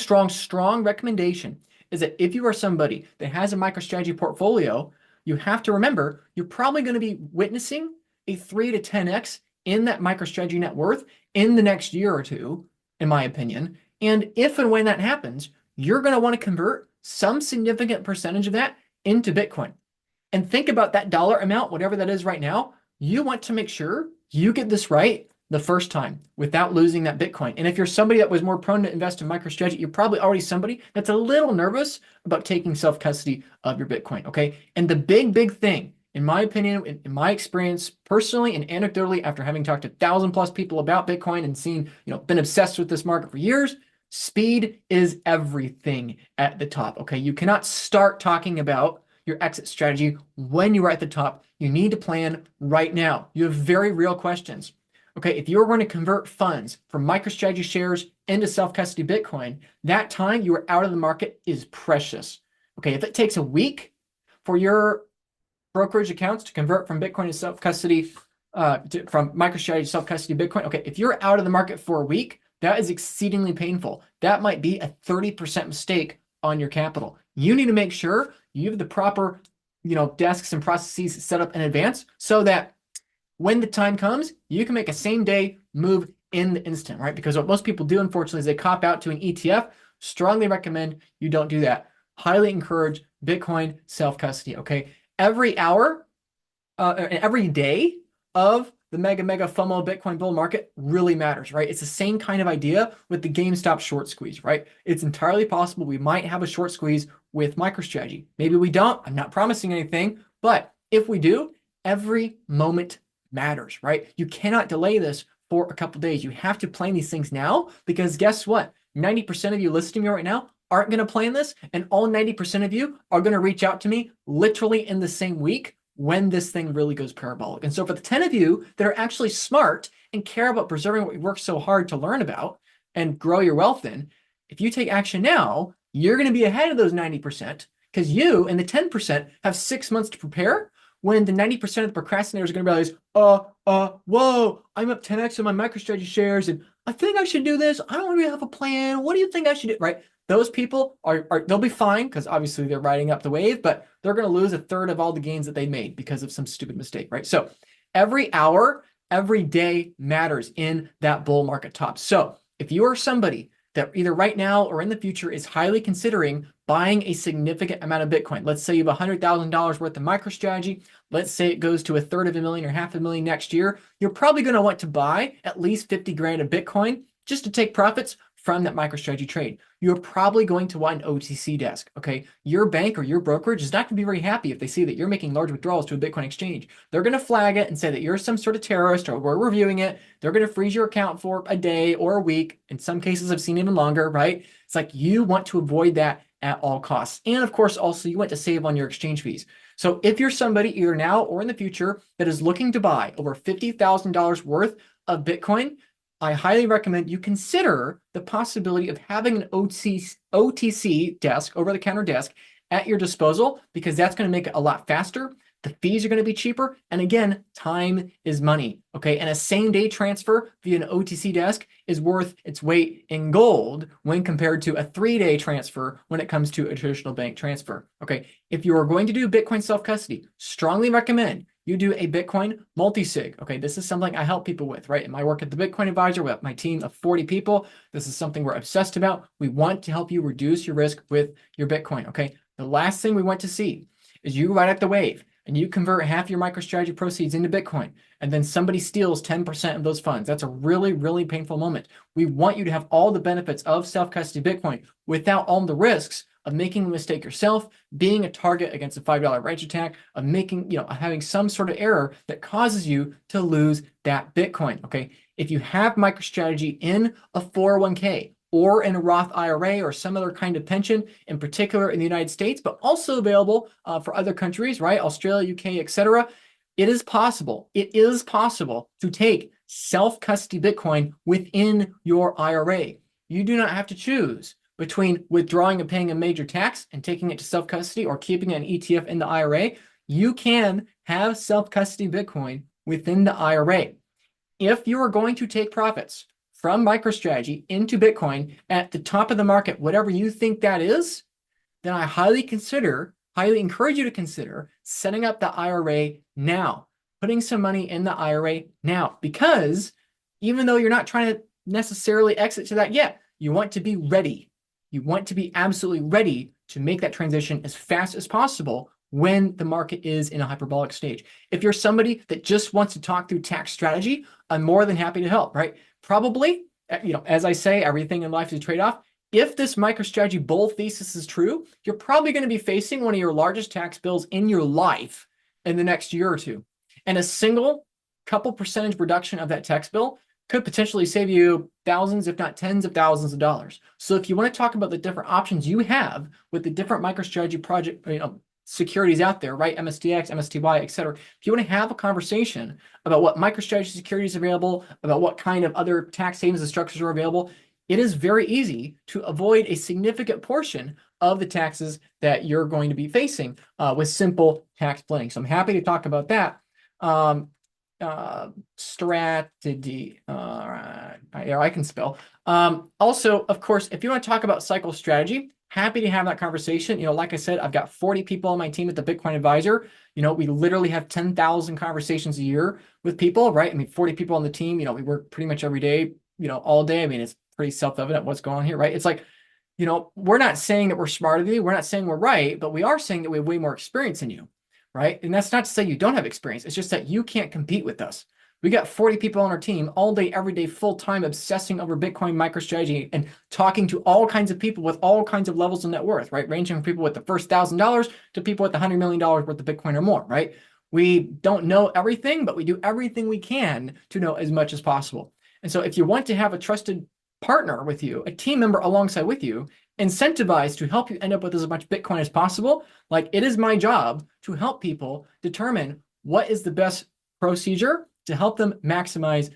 recommendation is that if you are somebody that has a MicroStrategy portfolio, you have to remember you're probably going to be witnessing a 3 to 10x in that MicroStrategy net worth in the next year or two, in my opinion. And if and when that happens, you're going to want to convert some significant percentage of that into Bitcoin. And think about that dollar amount, whatever that is right now. You want to make sure you get this right the first time without losing that Bitcoin. And if you're somebody that was more prone to invest in MicroStrategy, you're probably already somebody that's a little nervous about taking self-custody of your Bitcoin, okay? And the big thing, in my opinion, in my experience, personally and anecdotally, after having talked to 1,000+ people about Bitcoin and seen, been obsessed with this market for years, speed is everything at the top, okay? You cannot start talking about your exit strategy when you are at the top. You need to plan right now. You have very real questions. Okay, if you're going to convert funds from MicroStrategy shares into self-custody Bitcoin, that time you are out of the market is precious. Okay, if it takes a week for your brokerage accounts to convert from Bitcoin to self-custody, from MicroStrategy self-custody Bitcoin. Okay, if you're out of the market for a week, that is exceedingly painful. That might be a 30% mistake on your capital. You need to make sure you have the proper, desks and processes set up in advance so that when the time comes, you can make a same day move in the instant, right? Because what most people do, unfortunately, is they cop out to an ETF. Strongly recommend you don't do that. Highly encourage Bitcoin self-custody, okay? Every hour, every day of the mega FOMO Bitcoin bull market really matters, right? It's the same kind of idea with the GameStop short squeeze, right? It's entirely possible we might have a short squeeze with MicroStrategy. Maybe we don't. I'm not promising anything, but if we do, every moment matters, right? You cannot delay this for a couple days. You have to plan these things now because guess what? 90% of you listening to me right now aren't going to plan this, and all 90% of you are going to reach out to me literally in the same week when this thing really goes parabolic. And so for the 10 of you that are actually smart and care about preserving what we worked so hard to learn about and grow your wealth in, if you take action now, you're going to be ahead of those 90% because you and the 10% have 6 months to prepare, when the 90% of the procrastinators are going to realize, whoa, I'm up 10x on my MicroStrategy shares, and I think I should do this. I don't really have a plan. What do you think I should do? Right? Those people they'll be fine because obviously they're riding up the wave, but they're going to lose a third of all the gains that they made because of some stupid mistake, right? So every hour, every day matters in that bull market top. So if you are somebody that either right now or in the future is highly considering buying a significant amount of Bitcoin, let's say you have $100,000 worth of MicroStrategy, let's say it goes to $350,000 or $500,000 next year, you're probably going to want to buy at least 50 grand of Bitcoin just to take profits from that MicroStrategy trade. You're probably going to want an OTC desk, okay? Your bank or your brokerage is not going to be very happy if they see that you're making large withdrawals to a Bitcoin exchange. They're going to flag it and say that you're some sort of terrorist or we're reviewing it. They're going to freeze your account for a day or a week. In some cases, I've seen even longer, right? It's like you want to avoid that at all costs. And of course, also you want to save on your exchange fees. So if you're somebody either now or in the future that is looking to buy over $50,000 worth of Bitcoin, I highly recommend you consider the possibility of having an OTC desk, over-the-counter desk, at your disposal, because that's going to make it a lot faster. The fees are going to be cheaper. And again, time is money, okay? And a same-day transfer via an OTC desk is worth its weight in gold when compared to a 3-day transfer when it comes to a traditional bank transfer, okay? If you are going to do Bitcoin self-custody, strongly recommend you do a Bitcoin multi-sig. Okay, this is something I help people with, right? In my work at the Bitcoin Advisor, we have my team of 40 people. This is something we're obsessed about. We want to help you reduce your risk with your Bitcoin, okay? The last thing we want to see is you ride up the wave and you convert half your MicroStrategy proceeds into Bitcoin, and then somebody steals 10% of those funds. That's a really, really painful moment. We want you to have all the benefits of self-custody Bitcoin without all the risks of making a mistake yourself, being a target against a $5 range attack, of having some sort of error that causes you to lose that Bitcoin, okay? If you have MicroStrategy in a 401k or in a Roth IRA or some other kind of pension, in particular in the United States, but also available for other countries, right? Australia, UK, etc. It is possible to take self-custody Bitcoin within your IRA. You do not have to choose between withdrawing and paying a major tax and taking it to self-custody or keeping an ETF in the IRA. You can have self-custody Bitcoin within the IRA. If you are going to take profits from MicroStrategy into Bitcoin at the top of the market, whatever you think that is, then I highly encourage you to consider setting up the IRA now, putting some money in the IRA now, because even though you're not trying to necessarily exit to that yet, you want to be ready. You want to be absolutely ready to make that transition as fast as possible when the market is in a hyperbolic stage. If you're somebody that just wants to talk through tax strategy, I'm more than happy to help, right? Probably, as I say, everything in life is a trade-off. If this MicroStrategy bull thesis is true, you're probably going to be facing one of your largest tax bills in your life in the next year or two. And a single couple percentage reduction of that tax bill could potentially save you thousands, if not tens of thousands of dollars. So if you want to talk about the different options you have with the different MicroStrategy project, securities out there, right? MSTX, MSTY, etc. If you want to have a conversation about what MicroStrategy securities are available, about what kind of other tax savings and structures are available, it is very easy to avoid a significant portion of the taxes that you're going to be facing with simple tax planning. So I'm happy to talk about that. Strategy. I can spell. Also, of course, if you want to talk about cycle strategy, happy to have that conversation. Like I said, I've got 40 people on my team at the Bitcoin Advisor. We literally have 10,000 conversations a year with people, right? I mean, 40 people on the team, we work pretty much every day, all day. I mean, it's pretty self-evident what's going on here, right? It's like, we're not saying that we're smarter than you. We're not saying we're right, but we are saying that we have way more experience than you, right? And that's not to say you don't have experience. It's just that you can't compete with us. We got 40 people on our team all day, every day, full time, obsessing over Bitcoin MicroStrategy and talking to all kinds of people with all kinds of levels of net worth, right? Ranging from people with the first $1,000 to people with $100 million worth of Bitcoin or more, right? We don't know everything, but we do everything we can to know as much as possible. And so if you want to have a trusted partner with you, a team member alongside with you, incentivized to help you end up with as much Bitcoin as possible, like it is my job to help people determine what is the best procedure to help them maximize,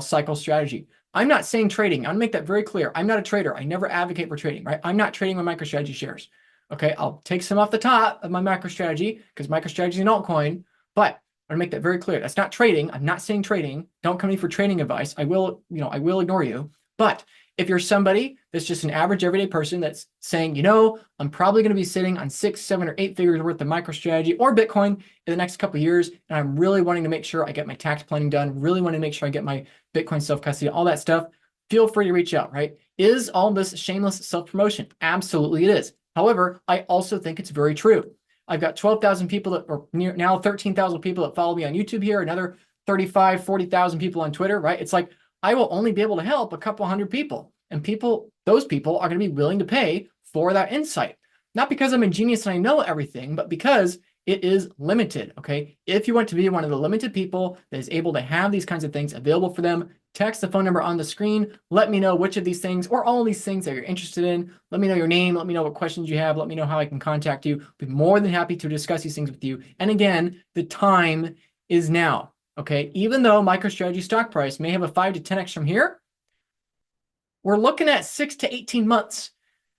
cycle strategy. I'm not saying trading. I'll make that very clear. I'm not a trader. I never advocate for trading, right? I'm not trading my MicroStrategy shares. Okay, I'll take some off the top of my MicroStrategy because MicroStrategy is an altcoin, but I want to make that very clear. That's not trading. I'm not saying trading. Don't come to me for trading advice. I will ignore you. But if you're somebody that's just an average everyday person that's saying, I'm probably going to be sitting on 6, 7, or 8 figures worth of MicroStrategy or Bitcoin in the next couple of years, and I'm really wanting to make sure I get my tax planning done, really want to make sure I get my Bitcoin self-custody, all that stuff, feel free to reach out, right? Is all this shameless self-promotion? Absolutely it is. However, I also think it's very true. I've got 12,000 people or now 13,000 people that follow me on YouTube here, another 35, 40,000 people on Twitter, right? It's like, I will only be able to help a couple hundred people, and those people are going to be willing to pay for that insight. Not because I'm a genius and I know everything, but because it is limited, okay? If you want to be one of the limited people that is able to have these kinds of things available for them, text the phone number on the screen. Let me know which of these things or all of these things that you're interested in. Let me know your name. Let me know what questions you have. Let me know how I can contact you. I'll be more than happy to discuss these things with you. And again, the time is now. Okay, even though MicroStrategy stock price may have a 5 to 10x from here, we're looking at 6 to 18 months.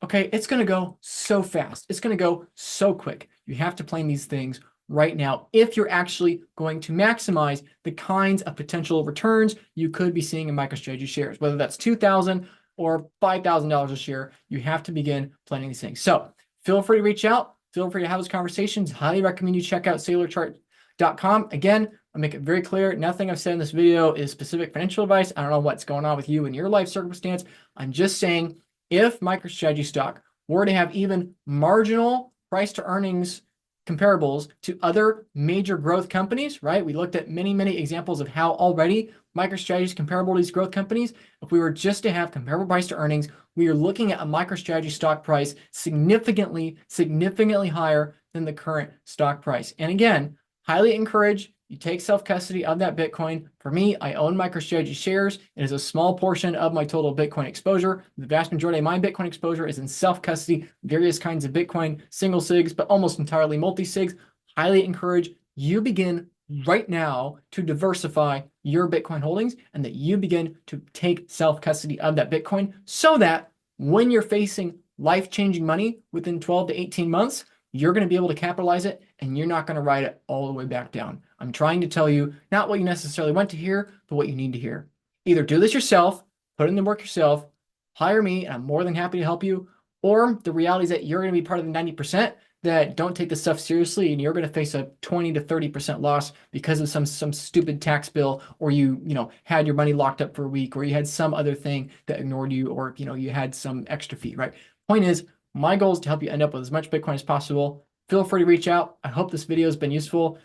Okay, it's going to go so fast. It's going to go so quick. You have to plan these things right now if you're actually going to maximize the kinds of potential returns you could be seeing in MicroStrategy shares, whether that's $2,000 or $5,000 a share. You have to begin planning these things. So feel free to reach out. Feel free to have those conversations. Highly recommend you check out sailorchart.com. Again, I'll make it very clear. Nothing I've said in this video is specific financial advice. I don't know what's going on with you and your life circumstance. I'm just saying if MicroStrategy stock were to have even marginal price to earnings comparables to other major growth companies, right? We looked at many, many examples of how already MicroStrategy is comparable to these growth companies. If we were just to have comparable price to earnings, we are looking at a MicroStrategy stock price significantly, significantly higher than the current stock price. And again, highly encourage you take self-custody of that Bitcoin. For me, I own MicroStrategy shares. It is a small portion of my total Bitcoin exposure. The vast majority of my Bitcoin exposure is in self-custody, various kinds of Bitcoin, single SIGs, but almost entirely multi-SIGs. Highly encourage you begin right now to diversify your Bitcoin holdings and that you begin to take self-custody of that Bitcoin so that when you're facing life-changing money within 12 to 18 months, you're going to be able to capitalize it and you're not going to ride it all the way back down. I'm trying to tell you not what you necessarily want to hear, but what you need to hear. Either do this yourself, put in the work yourself, hire me, and I'm more than happy to help you. Or the reality is that you're going to be part of the 90% that don't take this stuff seriously and you're going to face a 20 to 30% loss because of some stupid tax bill, or you had your money locked up for a week, or you had some other thing that ignored you, or you had some extra fee, right? Point is, my goal is to help you end up with as much Bitcoin as possible. Feel free to reach out. I hope this video has been useful,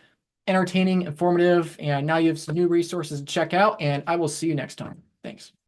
entertaining, informative, and now you have some new resources to check out, and I will see you next time. Thanks.